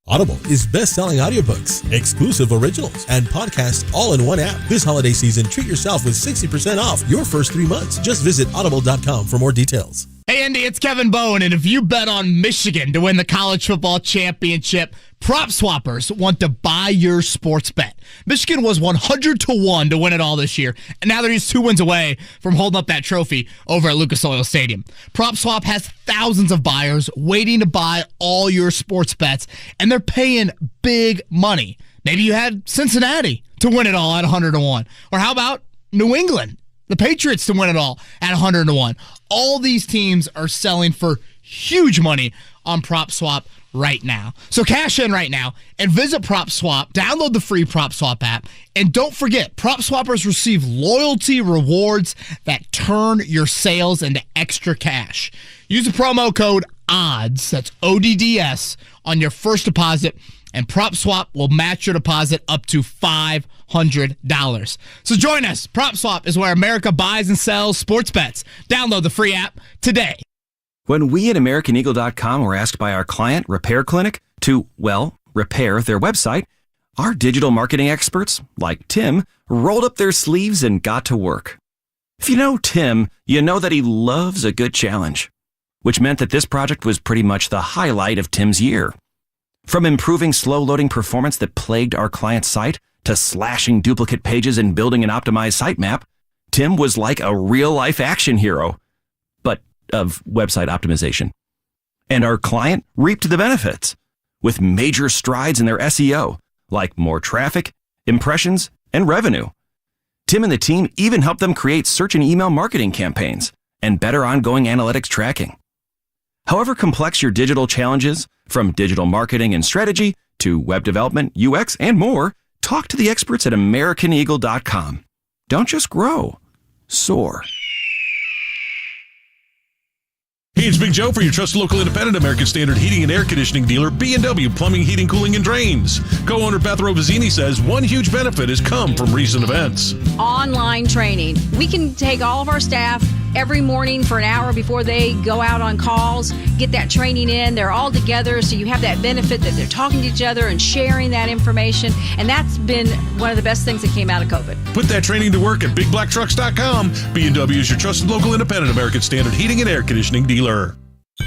Audible is best-selling audiobooks, exclusive originals, and podcasts all in one app. This holiday season, treat yourself with 60% off your first 3 months. Just visit audible.com for more details. Hey, Indy, it's Kevin Bowen, and if you bet on Michigan to win the college football championship, Prop Swappers want to buy your sports bet. Michigan was 100-1 to win it all this year, and now they're just 2 wins away from holding up that trophy over at Lucas Oil Stadium. Prop Swap has thousands of buyers waiting to buy all your sports bets, and they're paying big money. Maybe you had Cincinnati to win it all at 100-1. Or how about New England, the Patriots, to win it all at 100-1. All these teams are selling for huge money on Prop Swap right now. So cash in right now and visit Prop Swap. Download the free Prop Swap app. And don't forget, Prop Swappers receive loyalty rewards that turn your sales into extra cash. Use the promo code ODDS, that's ODDS, on your first deposit, and Prop Swap will match your deposit up to $500. So join us. Prop Swap is where America buys and sells sports bets. Download the free app today. When we at AmericanEagle.com were asked by our client, Repair Clinic, to, repair their website, our digital marketing experts, like Tim, rolled up their sleeves and got to work. If you know Tim, you know that he loves a good challenge, which meant that this project was pretty much the highlight of Tim's year. From improving slow-loading performance that plagued our client's site to slashing duplicate pages and building an optimized sitemap, Tim was like a real-life action hero, but of website optimization. And our client reaped the benefits with major strides in their SEO, like more traffic, impressions, and revenue. Tim and the team even helped them create search and email marketing campaigns and better ongoing analytics tracking. However complex your digital challenges, from digital marketing and strategy to web development, UX, and more, talk to the experts at AmericanEagle.com. Don't just grow, soar. Hey, it's Big Joe for your trusted local independent American Standard heating and air conditioning dealer, B&W Plumbing, Heating, Cooling, and Drains. Co-owner Beth Rovazzini says one huge benefit has come from recent events. Online training. We can take all of our staff every morning for an hour before they go out on calls, get that training in. They're all together, so you have that benefit that they're talking to each other and sharing that information. And that's been one of the best things that came out of COVID. Put that training to work at BigBlackTrucks.com. B&W is your trusted local independent American Standard heating and air conditioning dealer.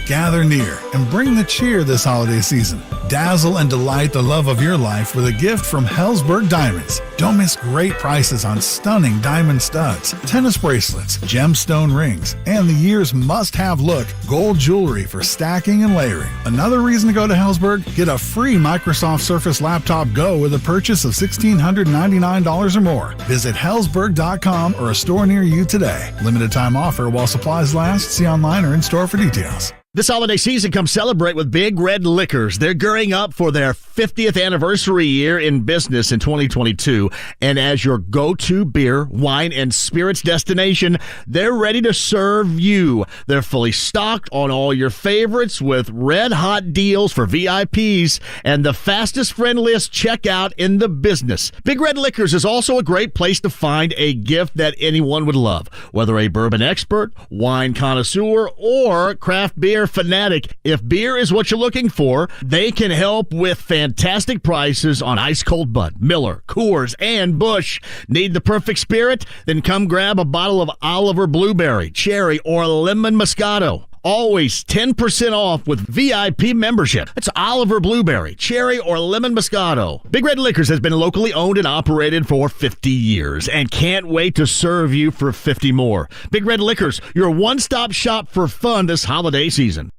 Gather near and bring the cheer this holiday season. Dazzle and delight the love of your life with a gift from Hellsberg Diamonds. Don't miss great prices on stunning diamond studs, tennis bracelets, gemstone rings, and the year's must-have look, gold jewelry for stacking and layering. Another reason to go to Hellsberg? Get a free Microsoft Surface Laptop Go with a purchase of $1,699 or more. Visit Hellsberg.com or a store near you today. Limited time offer while supplies last. See online or in store for details. This holiday season, come celebrate with Big Red Liquors. They're gearing up for their 50th anniversary year in business in 2022. And as your go-to beer, wine, and spirits destination, they're ready to serve you. They're fully stocked on all your favorites with red-hot deals for VIPs and the fastest, friendliest checkout in the business. Big Red Liquors is also a great place to find a gift that anyone would love, whether a bourbon expert, wine connoisseur, or craft beer fanatic. If beer is what you're looking for, they can help with fantastic prices on Ice Cold Bud, Miller, Coors, and Busch. Need the perfect spirit? Then come grab a bottle of Oliver Blueberry, Cherry, or Lemon Moscato. Always 10% off with VIP membership. That's Oliver Blueberry, Cherry, or Lemon Moscato. Big Red Liquors has been locally owned and operated for 50 years and can't wait to serve you for 50 more. Big Red Liquors, your one-stop shop for fun this holiday season.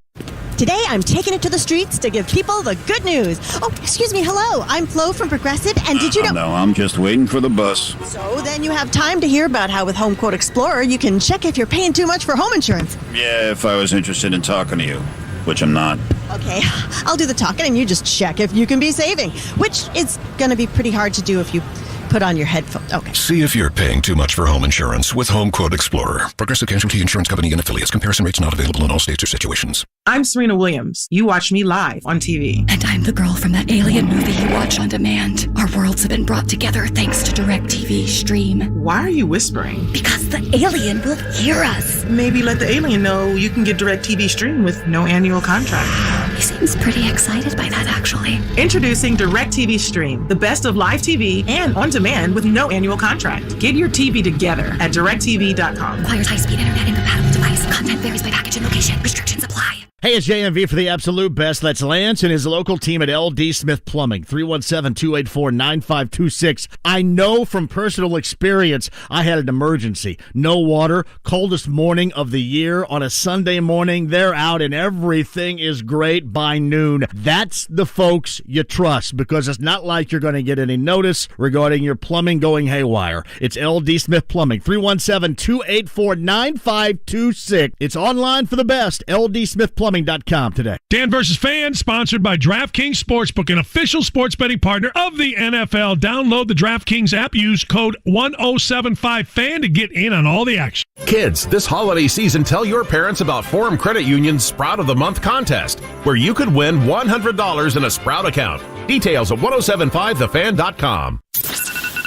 Today, I'm taking it to the streets to give people the good news. Oh, excuse me. Hello. I'm Flo from Progressive, and did you know... No, I'm just waiting for the bus. So then you have time to hear about how with Home Quote Explorer, you can check if you're paying too much for home insurance. Yeah, if I was interested in talking to you, which I'm not. Okay, I'll do the talking, and you just check if you can be saving, which is going to be pretty hard to do if you put on your headphones. Okay. See if you're paying too much for home insurance with Home Quote Explorer. Progressive Casualty Insurance Company and affiliates. Comparison rates not available in all states or situations. I'm Serena Williams. You watch me live on TV. And I'm the girl from that alien movie you watch on demand. Our worlds have been brought together thanks to DirecTV Stream. Why are you whispering? Because the alien will hear us. Maybe let the alien know you can get DirecTV Stream with no annual contract. He seems pretty excited by that, actually. Introducing DirecTV Stream, the best of live TV and on demand with no annual contract. Get your TV together at DirecTV.com. Requires high-speed internet, incompatible device. Content varies by package and location. Restrictions apply. Hey, it's JMV for the absolute best. That's Lance and his local team at LD Smith Plumbing, 317-284-9526. I know from personal experience I had an emergency. No water, coldest morning of the year. On a Sunday morning, they're out and everything is great by noon. That's the folks you trust because it's not like you're going to get any notice regarding your plumbing going haywire. It's LD Smith Plumbing, 317-284-9526. It's online for the best, LDSmithPlumbing.com today. Dan versus Fan, sponsored by DraftKings Sportsbook, an official sports betting partner of the NFL. Download the DraftKings app. Use code 1075FAN to get in on all the action. Kids, this holiday season, tell your parents about Forum Credit Union's Sprout of the Month contest, where you could win $100 in a Sprout account. Details at 1075thefan.com.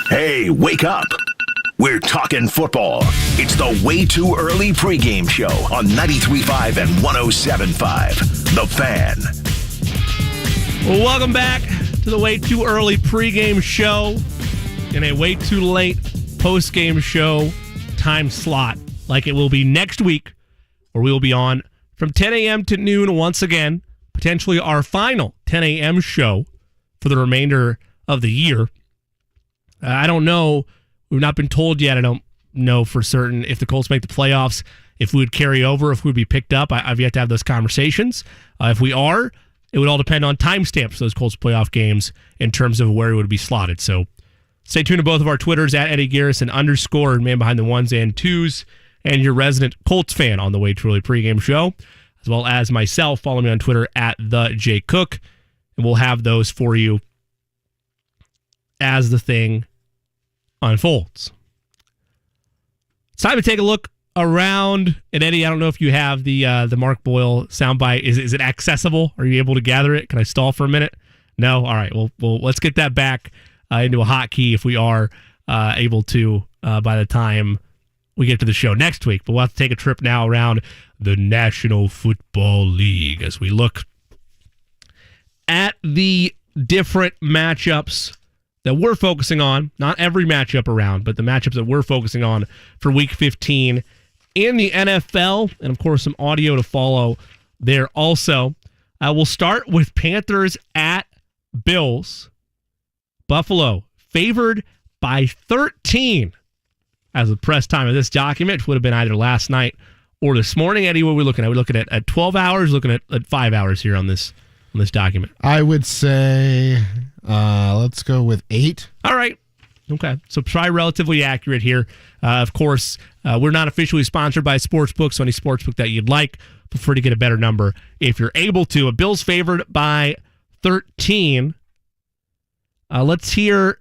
Hey, wake up. We're talking football. It's the Way Too Early pregame show on 93.5 and 107.5. The Fan. Welcome back to the Way Too Early pregame show in a way too late postgame show time slot, like it will be next week, where we will be on from 10 a.m. to noon once again, potentially our final 10 a.m. show for the remainder of the year. I don't know. We've not been told yet. I don't know for certain if the Colts make the playoffs, if we would carry over, if we would be picked up. I've yet to have those conversations. If we are, it would all depend on timestamps for those Colts playoff games in terms of where it would be slotted. So stay tuned to both of our Twitters at Eddie Garrison _ man behind the ones and twos, and your resident Colts fan on the Way Too Early pregame show, as well as myself. Follow me on Twitter at the J Cook, and we'll have those for you as the thing unfolds. It's time to take a look around. And Eddie, I don't know if you have the Mark Boyle soundbite. Is it accessible? Are you able to gather it? Can I stall for a minute? No? All right. Well, let's get that back into a hotkey if we are able to by the time we get to the show next week. But we'll have to take a trip now around the National Football League as we look at the different matchups that we're focusing on, not every matchup around, but the matchups that we're focusing on for Week 15 in the NFL, and of course some audio to follow there also. We'll start with Panthers at Bills. Buffalo favored by 13 as the press time of this document, which would have been either last night or this morning. Eddie, what are we looking at? We're looking at 12 hours, looking at 5 hours here on this document. I would say let's go with 8. All right. Okay. So probably relatively accurate here. Of course, we're not officially sponsored by a sportsbook, so any sportsbook that you'd like, prefer to get a better number if you're able to. A Bills favored by 13. Let's hear.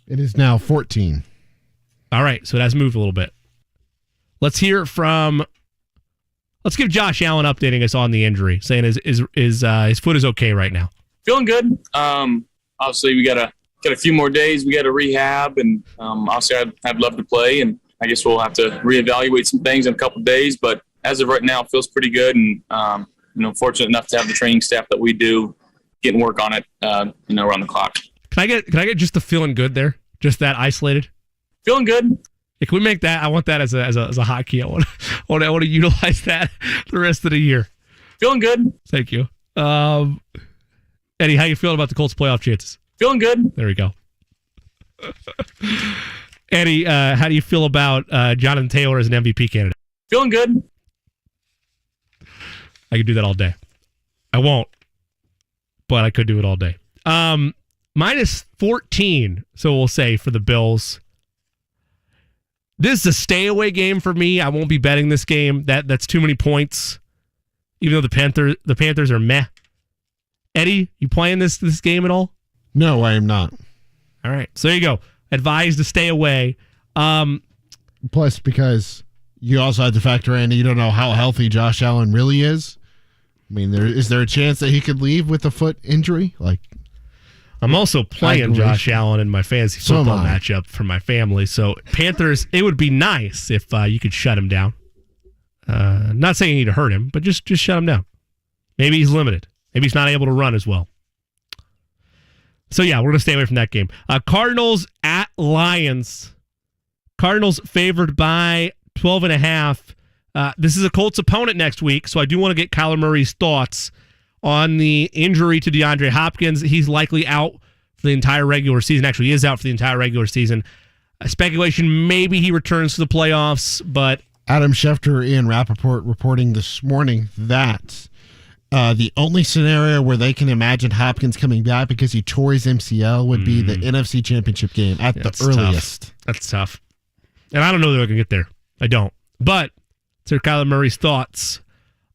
It is now 14. All right. So it has moved a little bit. Let's hear from. Let's give Josh Allen updating us on the injury, saying his foot is okay right now. Feeling good. Obviously, we got a few more days. We got to rehab, and obviously, I'd love to play, and I guess we'll have to reevaluate some things in a couple of days. But as of right now, it feels pretty good, and fortunate enough to have the training staff that we do getting work on it, around the clock. Can I get just the feeling good there? Just that isolated. Feeling good. Can we make that? I want that as a hotkey. I want to utilize that the rest of the year. Feeling good. Thank you. Eddie, how you feeling about the Colts' playoff chances? Feeling good. There we go. Eddie, how do you feel about Jonathan Taylor as an MVP candidate? Feeling good. I could do that all day. I won't, but I could do it all day. Minus 14, so we'll say, for the Bills. This is a stay-away game for me. I won't be betting this game. That's too many points, even though the Panthers are meh. Eddie, you playing this game at all? No, I am not. All right. So there you go. Advised to stay away. Plus, because you also have to factor in, you don't know how healthy Josh Allen really is. I mean, is there a chance that he could leave with a foot injury? I'm also playing Josh Allen in my fantasy football matchup for my family. So Panthers, it would be nice if you could shut him down. Not saying you need to hurt him, but just shut him down. Maybe he's limited. Maybe he's not able to run as well. So yeah, we're going to stay away from that game. Cardinals at Lions. Cardinals favored by 12.5. This is a Colts opponent next week, so I do want to get Kyler Murray's thoughts on the injury to DeAndre Hopkins. He's likely out for the entire regular season. Actually, he is out for the entire regular season. Speculation, maybe he returns to the playoffs, but... Adam Schefter, Ian Rappaport reporting this morning that the only scenario where they can imagine Hopkins coming back because he tore his MCL would be the NFC Championship game at the earliest. Tough. That's tough. And I don't know that I can get there. I don't. But Sir Kyler Murray's thoughts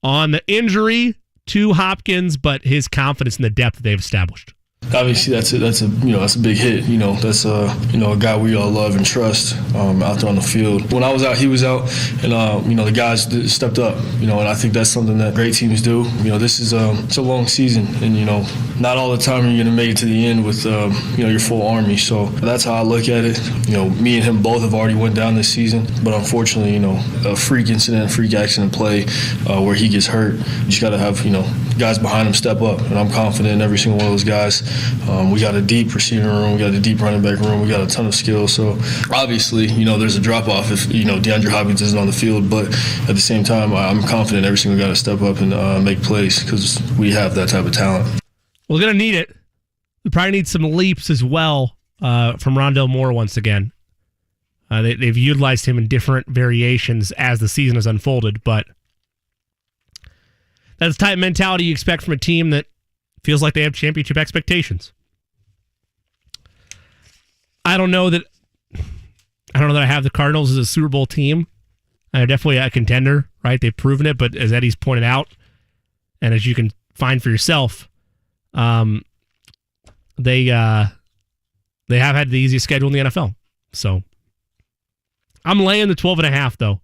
on the injury to Hopkins, but his confidence in the depth that they've established. Obviously, that's a big hit. That's a guy we all love and trust out there on the field. When I was out, he was out, and the guys stepped up. And I think that's something that great teams do. This is it's a long season, and not all the time are you going to make it to the end with your full army. So that's how I look at it. Me and him both have already went down this season, but unfortunately, a freak incident, freak accident play where he gets hurt. You just got to have guys behind him step up, and I'm confident in every single one of those guys. We got a deep receiving room, we got a deep running back room, we got a ton of skills. So obviously, there's a drop off if DeAndre Hopkins isn't on the field, but at the same time, I'm confident every single guy to step up and make plays because we have that type of talent. We're gonna need it. We probably need some leaps as well from Rondale Moore once again. They've utilized him in different variations as the season has unfolded, but that's the type of mentality you expect from a team that feels like they have championship expectations. I don't know that I have the Cardinals as a Super Bowl team. They're definitely a contender, right? They've proven it, but as Eddie's pointed out, and as you can find for yourself, they have had the easiest schedule in the NFL. So I'm laying the 12.5 though.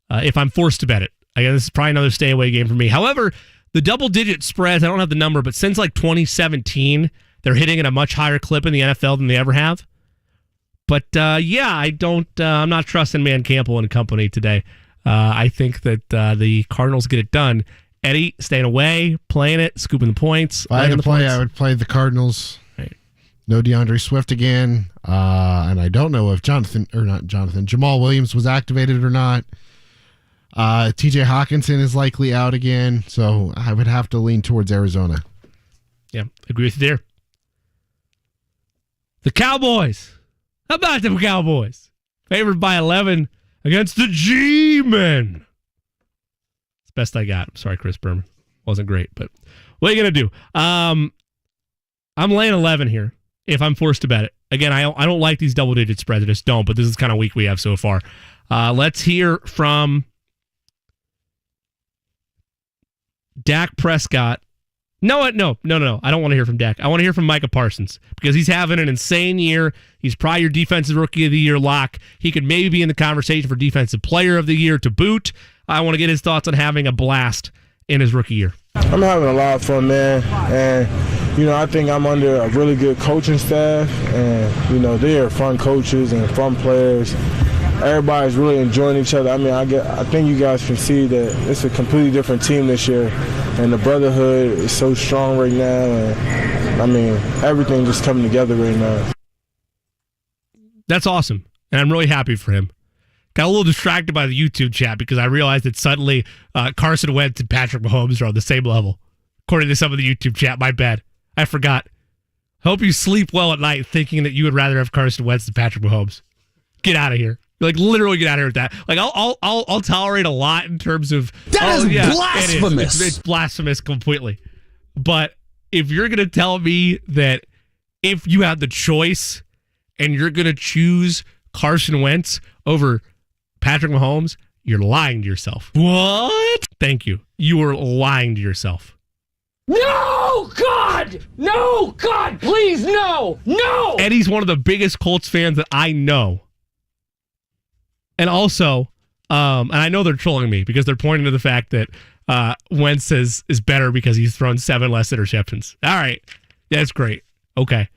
If I'm forced to bet it, I guess this is probably another stay away game for me. However, the double-digit spreads, I don't have the number, but since 2017, they're hitting at a much higher clip in the NFL than they ever have. But, I'm not trusting Man Campbell and company today. I think that the Cardinals get it done. Eddie, staying away, playing it, scooping the points. If I had to play, I would play the Cardinals. Right. No DeAndre Swift again. And I don't know if Jamal Williams was activated or not. TJ Hawkinson is likely out again, so I would have to lean towards Arizona. Yeah, agree with you there. The Cowboys. How about the Cowboys? Favored by 11 against the G-Men. It's the best I got. I'm sorry, Chris Berman. Wasn't great, but what are you going to do? I'm laying 11 here if I'm forced to bet it. Again, I don't like these double-digit spreads. I just don't, but this is kind of week we have so far. Let's hear from Dak Prescott. No. I don't want to hear from Dak. I want to hear from Micah Parsons because he's having an insane year. He's probably your defensive rookie of the year lock. He could maybe be in the conversation for defensive player of the year to boot. I want to get his thoughts on having a blast in his rookie year. I'm having a lot of fun, man. And, I think I'm under a really good coaching staff. And, they are fun coaches and fun players. Everybody's really enjoying each other. I think you guys can see that it's a completely different team this year. And the brotherhood is so strong right now. And, everything just coming together right now. That's awesome. And I'm really happy for him. Got a little distracted by the YouTube chat because I realized that suddenly Carson Wentz and Patrick Mahomes are on the same level. According to some of the YouTube chat, my bad. I forgot. Hope you sleep well at night thinking that you would rather have Carson Wentz than Patrick Mahomes. Get out of here. Literally get out of here with that. I'll tolerate a lot in terms of that is blasphemous. It's blasphemous completely. But if you're gonna tell me that if you have the choice and you're gonna choose Carson Wentz over Patrick Mahomes, you're lying to yourself. What? Thank you. You are lying to yourself. No, God! No, God, please, no! No! Eddie's one of the biggest Colts fans that I know. And also, and I know they're trolling me because they're pointing to the fact that Wentz is better because he's thrown 7 less interceptions. All right. That's great. Okay.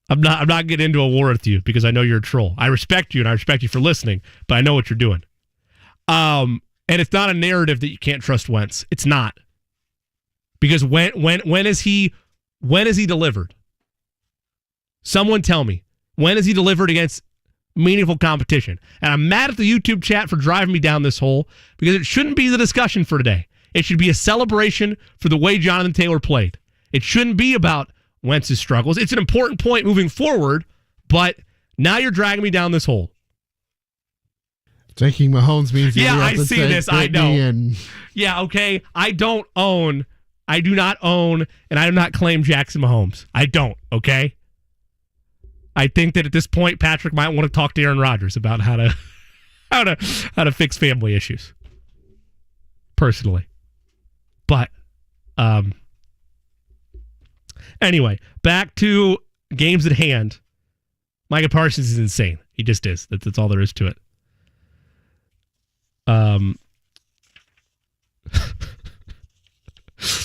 I'm not getting into a war with you because I know you're a troll. I respect you and I respect you for listening, but I know what you're doing. And it's not a narrative that you can't trust Wentz. It's not. Because when is he delivered? Someone tell me. When is he delivered against meaningful competition? And I'm mad at the YouTube chat for driving me down this hole because it shouldn't be the discussion for today. It should be a celebration for the way Jonathan Taylor played. It shouldn't be about Wentz's struggles. It's an important point moving forward, but now you're dragging me down this hole. Taking Mahomes means I see this. I know. Yeah, okay. I do not own, and I do not claim Jackson Mahomes. I don't, okay? I think that at this point, Patrick might want to talk to Aaron Rodgers about how to fix family issues. Personally. But anyway, back to games at hand. Micah Parsons is insane. He just is. That's all there is to it.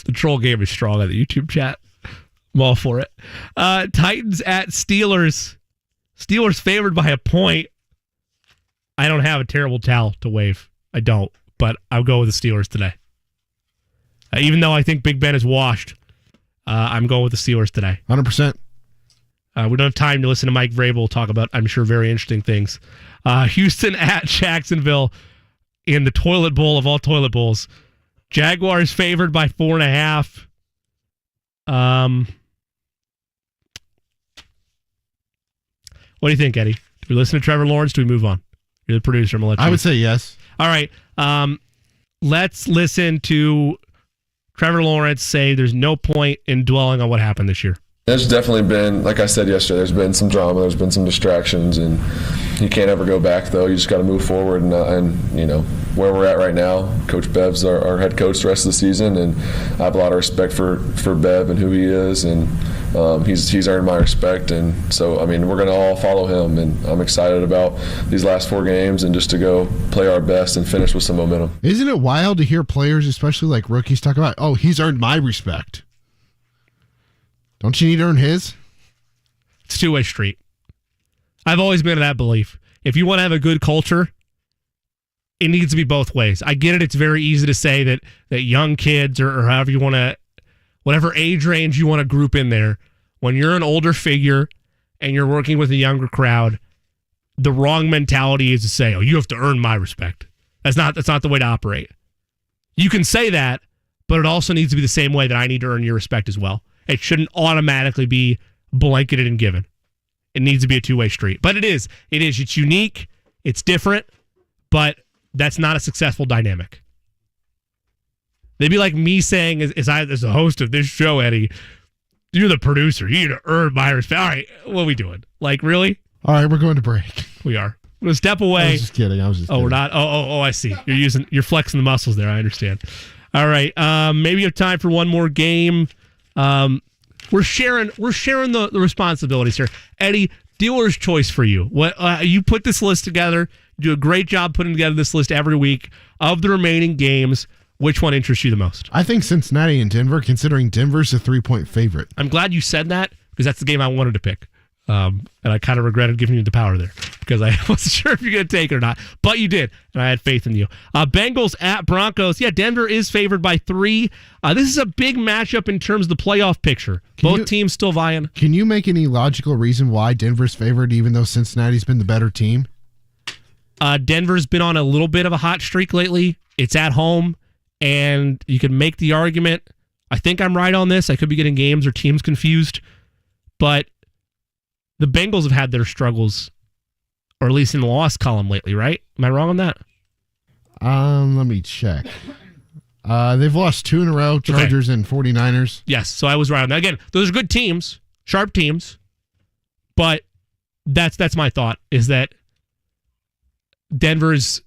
The troll game is strong on the YouTube chat. I'm all for it. Titans at Steelers. Steelers favored by a point. I don't have a terrible towel to wave. I don't, but I'll go with the Steelers today. Even though I think Big Ben is washed, I'm going with the Steelers today. 100%. We don't have time to listen to Mike Vrabel talk about, I'm sure, very interesting things. Houston at Jacksonville in the toilet bowl of all toilet bowls. Jaguars favored by 4.5. What do you think, Eddie? Do we listen to Trevor Lawrence? Do we move on? You're the producer. I'm gonna let you. I would say yes. All right. Let's listen to Trevor Lawrence say there's no point in dwelling on what happened this year. There's definitely been, like I said yesterday, there's been some drama, there's been some distractions, and you can't ever go back, though. You just got to move forward, and you know, where we're at right now, Coach Bev's our head coach the rest of the season, and I have a lot of respect for Bev and who he is, and he's earned my respect, and so, I mean, we're going to all follow him, and I'm excited about these last 4 games and just to go play our best and finish with some momentum. Isn't it wild to hear players, especially like rookies, talk about, oh, he's earned my respect? Don't you need to earn his? It's a two-way street. I've always been of that belief. If you want to have a good culture, it needs to be both ways. I get it. It's very easy to say that young kids or however you want to, whatever age range you want to group in there, when you're an older figure and you're working with a younger crowd, the wrong mentality is to say, oh, you have to earn my respect. That's not the way to operate. You can say that, but it also needs to be the same way that I need to earn your respect as well. It shouldn't automatically be blanketed and given. It needs to be a two-way street. But it is. It's unique. It's different. But that's not a successful dynamic. They'd be like me saying, as the host of this show, Eddie, you're the producer. You need to earn my respect. All right, what are we doing? Like, really? All right, we're going to break. We are. We're going to step away. I was just kidding. We're not. Oh, I see. You're flexing the muscles there. I understand. All right. Maybe you have time for one more game. We're sharing the responsibilities here. Eddie, dealer's choice for you. What you put this list together. You do a great job putting together this list every week of the remaining games. Which one interests you the most? I think Cincinnati and Denver, considering Denver's a 3-point favorite. I'm glad you said that because that's the game I wanted to pick. And I kind of regretted giving you the power there because I wasn't sure if you're going to take it or not. But you did, and I had faith in you. Bengals at Broncos. Yeah, Denver is favored by 3. This is a big matchup in terms of the playoff picture. Both teams still vying. Can you make any logical reason why Denver's favored even though Cincinnati's been the better team? Denver's been on a little bit of a hot streak lately. It's at home, and you can make the argument. I think I'm right on this. I could be getting games or teams confused, but the Bengals have had their struggles, or at least in the loss column lately, right? Am I wrong on that? Let me check. They've lost 2 in a row, Chargers and 49ers. Yes, so I was right on that. Again, those are good teams, sharp teams, but that's my thought, is that Denver's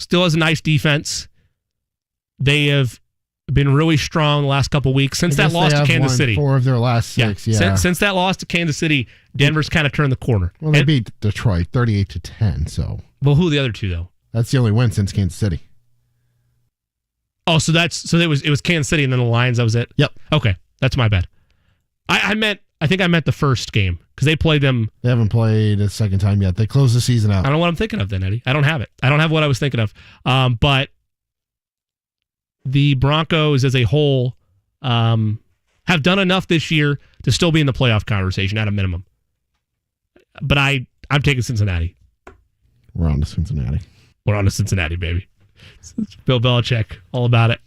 still has a nice defense. They have been really strong the last couple of weeks since that loss to Kansas City. 4 of their last 6, yeah. Since that loss to Kansas City, Denver's kind of turned the corner. Well, they beat Detroit 38-10, so. Well, who are the other two, though? That's the only win since Kansas City. Oh, so it was Kansas City and then the Lions, that was it? Yep. Okay, that's my bad. I think I meant the first game because they played them. They haven't played a second time yet. They closed the season out. I don't know what I'm thinking of then, Eddie. I don't have it. I don't have what I was thinking of. But the Broncos as a whole have done enough this year to still be in the playoff conversation at a minimum. But I'm taking Cincinnati. We're on to Cincinnati. We're on to Cincinnati, baby. It's Bill Belichick, all about it.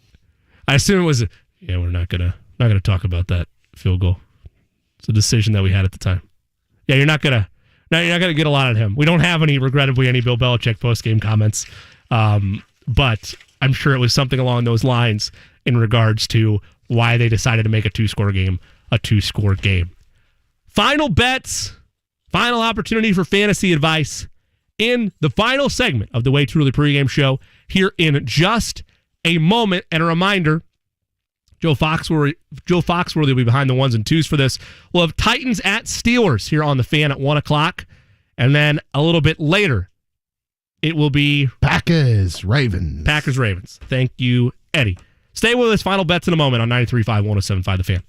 I assume it was. We're not gonna talk about that field goal. It's a decision that we had at the time. Yeah, you're not gonna get a lot out of him. We don't have any Bill Belichick post game comments, but I'm sure it was something along those lines in regards to why they decided to make a 2-score game a 2-score game. Final bets, final opportunity for fantasy advice in the final segment of the Way Too Early pregame show here in just a moment. And a reminder, Joe Foxworthy will be behind the 1s and 2s for this. We'll have Titans at Steelers here on the Fan at 1 o'clock. And then a little bit later, it will be Packers Ravens. Thank you, Eddie. Stay with us. Final bets in a moment on 93.5, 107.5 The Fan.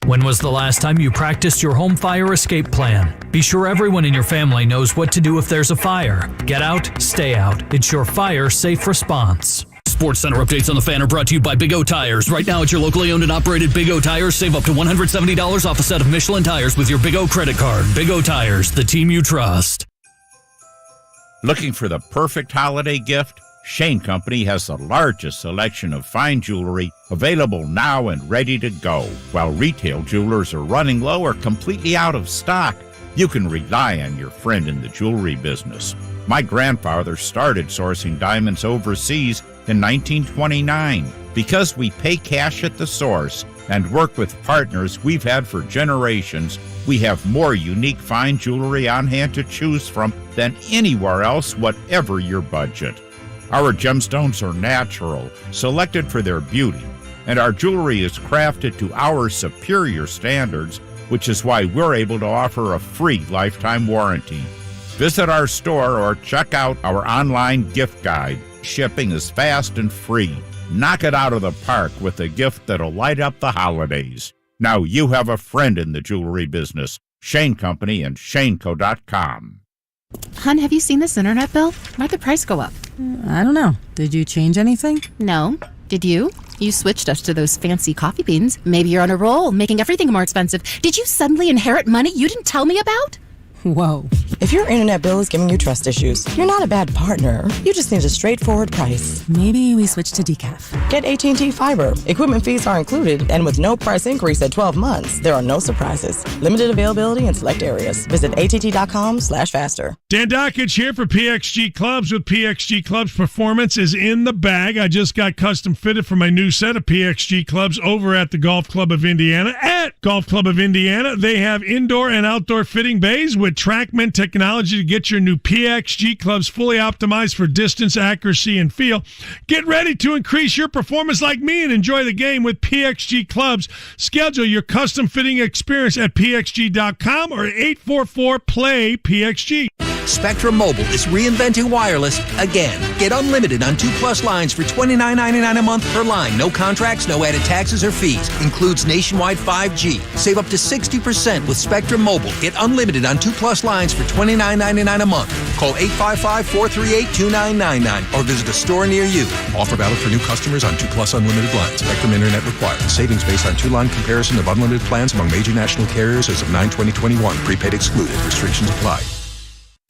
When was the last time you practiced your home fire escape plan? Be sure everyone in your family knows what to do if there's a fire. Get out, stay out. It's your fire safe response. Sports Center updates on the Fan are brought to you by Big O Tires. Right now at your locally owned and operated Big O Tires, save up to $170 off a set of Michelin tires with your Big O credit card. Big O Tires, the team you trust. Looking for the perfect holiday gift? Shane Company has the largest selection of fine jewelry available now and ready to go. While retail jewelers are running low or completely out of stock, you can rely on your friend in the jewelry business. My grandfather started sourcing diamonds overseas in 1929. Because we pay cash at the source and work with partners we've had for generations, we have more unique fine jewelry on hand to choose from than anywhere else, whatever your budget. Our gemstones are natural, selected for their beauty, and our jewelry is crafted to our superior standards, which is why we're able to offer a free lifetime warranty. Visit our store or check out our online gift guide. Shipping is fast and free. Knock it out of the park with a gift that'll light up the holidays. Now you have a friend in the jewelry business. Shane Company and ShaneCo.com. Hon, have you seen this internet bill? Why'd the price go up? I don't know. Did you change anything? No. Did you? You switched us to those fancy coffee beans. Maybe you're on a roll, making everything more expensive. Did you suddenly inherit money you didn't tell me about? Whoa. If your internet bill is giving you trust issues, you're not a bad partner. You just need a straightforward price. Maybe we switch to decaf. Get AT&T Fiber. Equipment fees are included, and with no price increase at 12 months, there are no surprises. Limited availability in select areas. Visit att.com/faster. Dan Dockage here for PXG Clubs. With PXG Clubs, performance is in the bag. I just got custom fitted for my new set of PXG Clubs over at the Golf Club of Indiana. At Golf Club of Indiana, they have indoor and outdoor fitting bays with TrackMan technology to get your new PXG Clubs fully optimized for distance, accuracy, and feel. Get ready to increase your performance like me and enjoy the game with PXG Clubs. Schedule your custom fitting experience at pxg.com or 844-PLAY-PXG. Spectrum Mobile is reinventing wireless again. Get unlimited on 2+ lines for $29.99 a month per line. No contracts, no added taxes or fees. Includes nationwide 5G. Save up to 60% with Spectrum Mobile. Get unlimited on 2+ lines for $29.99 a month. Call 855-438-2999 or visit a store near you. Offer valid for new customers on 2+ unlimited lines. Spectrum Internet required. Savings based on 2-line comparison of unlimited plans among major national carriers as of 9/20/21. Prepaid excluded. Restrictions apply.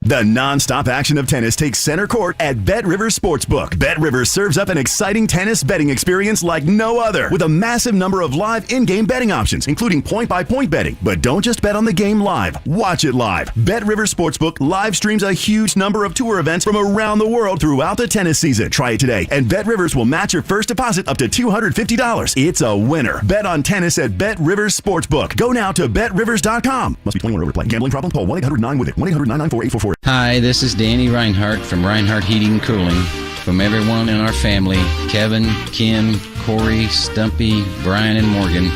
The non-stop action of tennis takes center court at Bet Rivers Sportsbook. Bet Rivers serves up an exciting tennis betting experience like no other, with a massive number of live in-game betting options, including point-by-point betting. But don't just bet on the game live. Watch it live. Bet Rivers Sportsbook live streams a huge number of tour events from around the world throughout the tennis season. Try it today, and Bet Rivers will match your first deposit up to $250. It's a winner. Bet on tennis at Bet Rivers Sportsbook. Go now to betrivers.com. Must be 21 or over to play. Gambling problem? Call 1-800-9-WITH-IT. 1-800-994-844. Hi, this is Danny Reinhardt from Reinhardt Heating and Cooling. From everyone in our family, Kevin, Kim, Corey, Stumpy, Brian, and Morgan,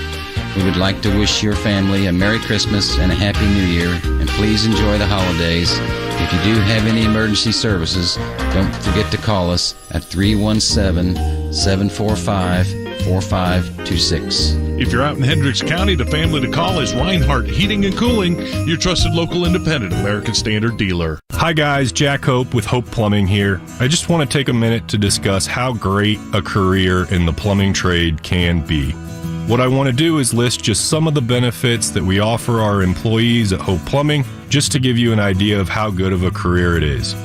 we would like to wish your family a Merry Christmas and a Happy New Year, and please enjoy the holidays. If you do have any emergency services, don't forget to call us at 317-745-4526. If you're out in Hendricks County, the family to call is Reinhardt Heating and Cooling, your trusted local independent American Standard dealer. Hi guys, Jack Hope with Hope Plumbing here. I just want to take a minute to discuss how great a career in the plumbing trade can be. What I want to do is list just some of the benefits that we offer our employees at Hope Plumbing, just to give you an idea of how good of a career it is.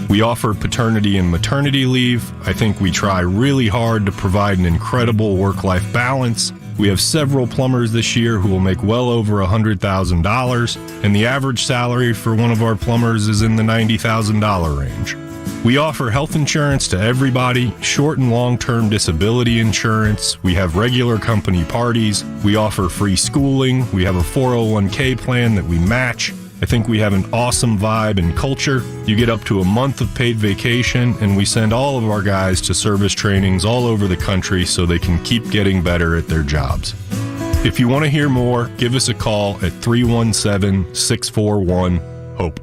We offer paternity and maternity leave. I think we try really hard to provide an incredible work-life balance. We have several plumbers this year who will make well over $100,000, and the average salary for one of our plumbers is in the $90,000 range. We offer health insurance to everybody, short and long-term disability insurance. We have regular company parties. We offer free schooling. We have a 401k plan that we match. I think we have an awesome vibe and culture. You get up to a month of paid vacation, and we send all of our guys to service trainings all over the country so they can keep getting better at their jobs. If you want to hear more, give us a call at 317-641-HOPE.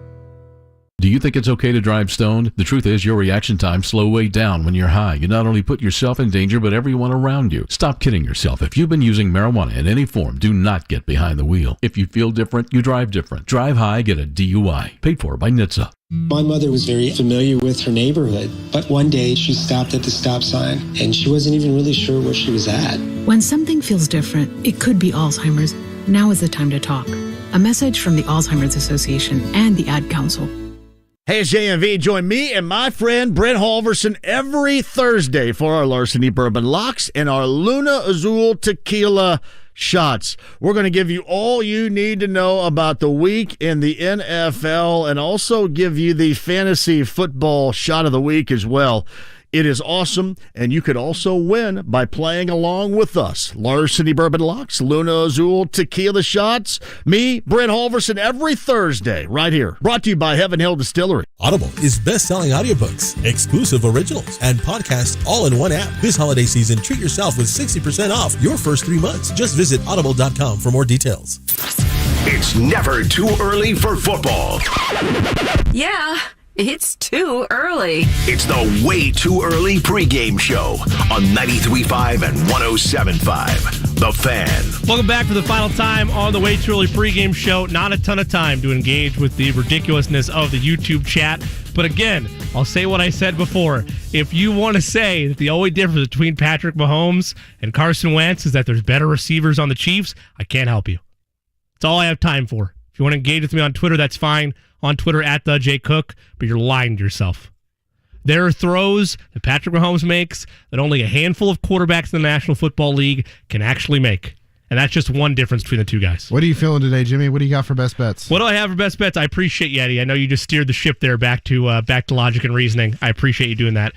Do you think it's okay to drive stoned? The truth is, your reaction times slow way down when you're high. You not only put yourself in danger, but everyone around you. Stop kidding yourself. If you've been using marijuana in any form, do not get behind the wheel. If you feel different, you drive different. Drive high, get a DUI. Paid for by NHTSA. My mother was very familiar with her neighborhood, but one day she stopped at the stop sign and she wasn't even really sure where she was at. When something feels different, it could be Alzheimer's. Now is the time to talk. A message from the Alzheimer's Association and the Ad Council. Hey, it's JMV. Join me and my friend Brent Halverson every Thursday for our Larceny Bourbon Locks and our Luna Azul Tequila shots. We're going to give you all you need to know about the week in the NFL and also give you the fantasy football shot of the week as well. It is awesome, and you could also win by playing along with us. Larceny Bourbon Locks, Luna Azul Tequila Shots, me, Brent Halverson, every Thursday, right here. Brought to you by Heaven Hill Distillery. Audible is best-selling audiobooks, exclusive originals, and podcasts all in one app. This holiday season, treat yourself with 60% off your first 3 months. Just visit audible.com for more details. It's never too early for football. Yeah. It's too early. It's the Way Too Early pregame show on 93.5 and 107.5. The Fan. Welcome back for the final time on the Way Too Early pregame show. Not a ton of time to engage with the ridiculousness of the YouTube chat. But again, I'll say what I said before. If you want to say that the only difference between Patrick Mahomes and Carson Wentz is that there's better receivers on the Chiefs, I can't help you. That's all I have time for. If If you want to engage with me on Twitter, that's fine. On Twitter at the J Cook, but you're lying to yourself. There are throws that Patrick Mahomes makes that only a handful of quarterbacks in the National Football League can actually make. And that's just one difference between the two guys. What are you feeling today, Jimmy? What do you got for best bets? What do I have for best bets? I appreciate you, Eddie. I know you just steered the ship there back to logic and reasoning. I appreciate you doing that.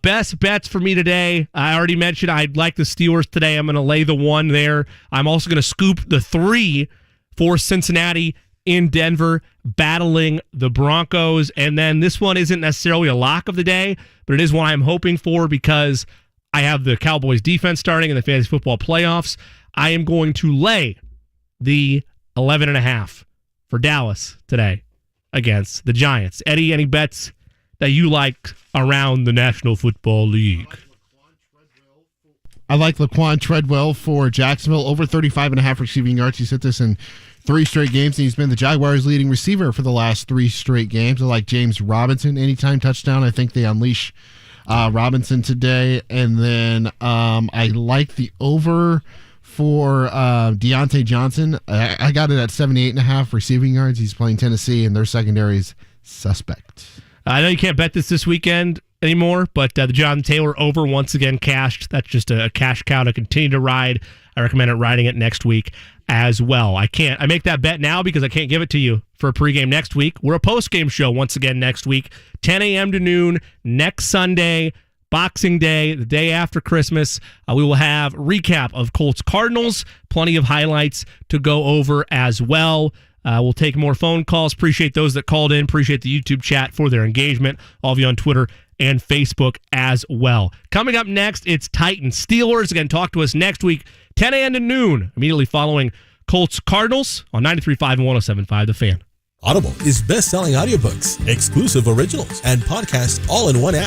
Best bets for me today. I already mentioned I'd like the Steelers today. I'm going to lay the 1 there. I'm also going to scoop the 3 for Cincinnati in Denver, battling the Broncos. And then this one isn't necessarily a lock of the day, but it is one I'm hoping for because I have the Cowboys defense starting in the fantasy football playoffs. I am going to lay the 11.5 for Dallas today against the Giants. Eddie, any bets that you like around the National Football League? I like Laquan Treadwell for Jacksonville, over 35.5 receiving yards. He's hit this in 3 straight games, and he's been the Jaguars' leading receiver for the last 3 straight games. I like James Robinson, anytime touchdown. I think they unleash Robinson today. And then I like the over for Deontay Johnson. I got it at 78.5 receiving yards. He's playing Tennessee, and their secondary is suspect. I know you can't bet this weekend anymore, but the Jonathan Taylor over once again cashed. That's just a cash cow to continue to ride. I recommend riding it next week as well. I make that bet now because I can't give it to you for a pregame next week. We're a postgame show once again next week, 10 a.m. to noon next Sunday, Boxing Day, the day after Christmas. We will have recap of Colts Cardinals, plenty of highlights to go over as well. We'll take more phone calls. Appreciate those that called in. Appreciate the YouTube chat for their engagement. All of you on Twitter and Facebook as well. Coming up next, it's Titans Steelers. Again, talk to us next week, 10 a.m. to noon, immediately following Colts Cardinals on 93.5 and 107.5 The Fan. Audible is best-selling audiobooks, exclusive originals, and podcasts all in one app.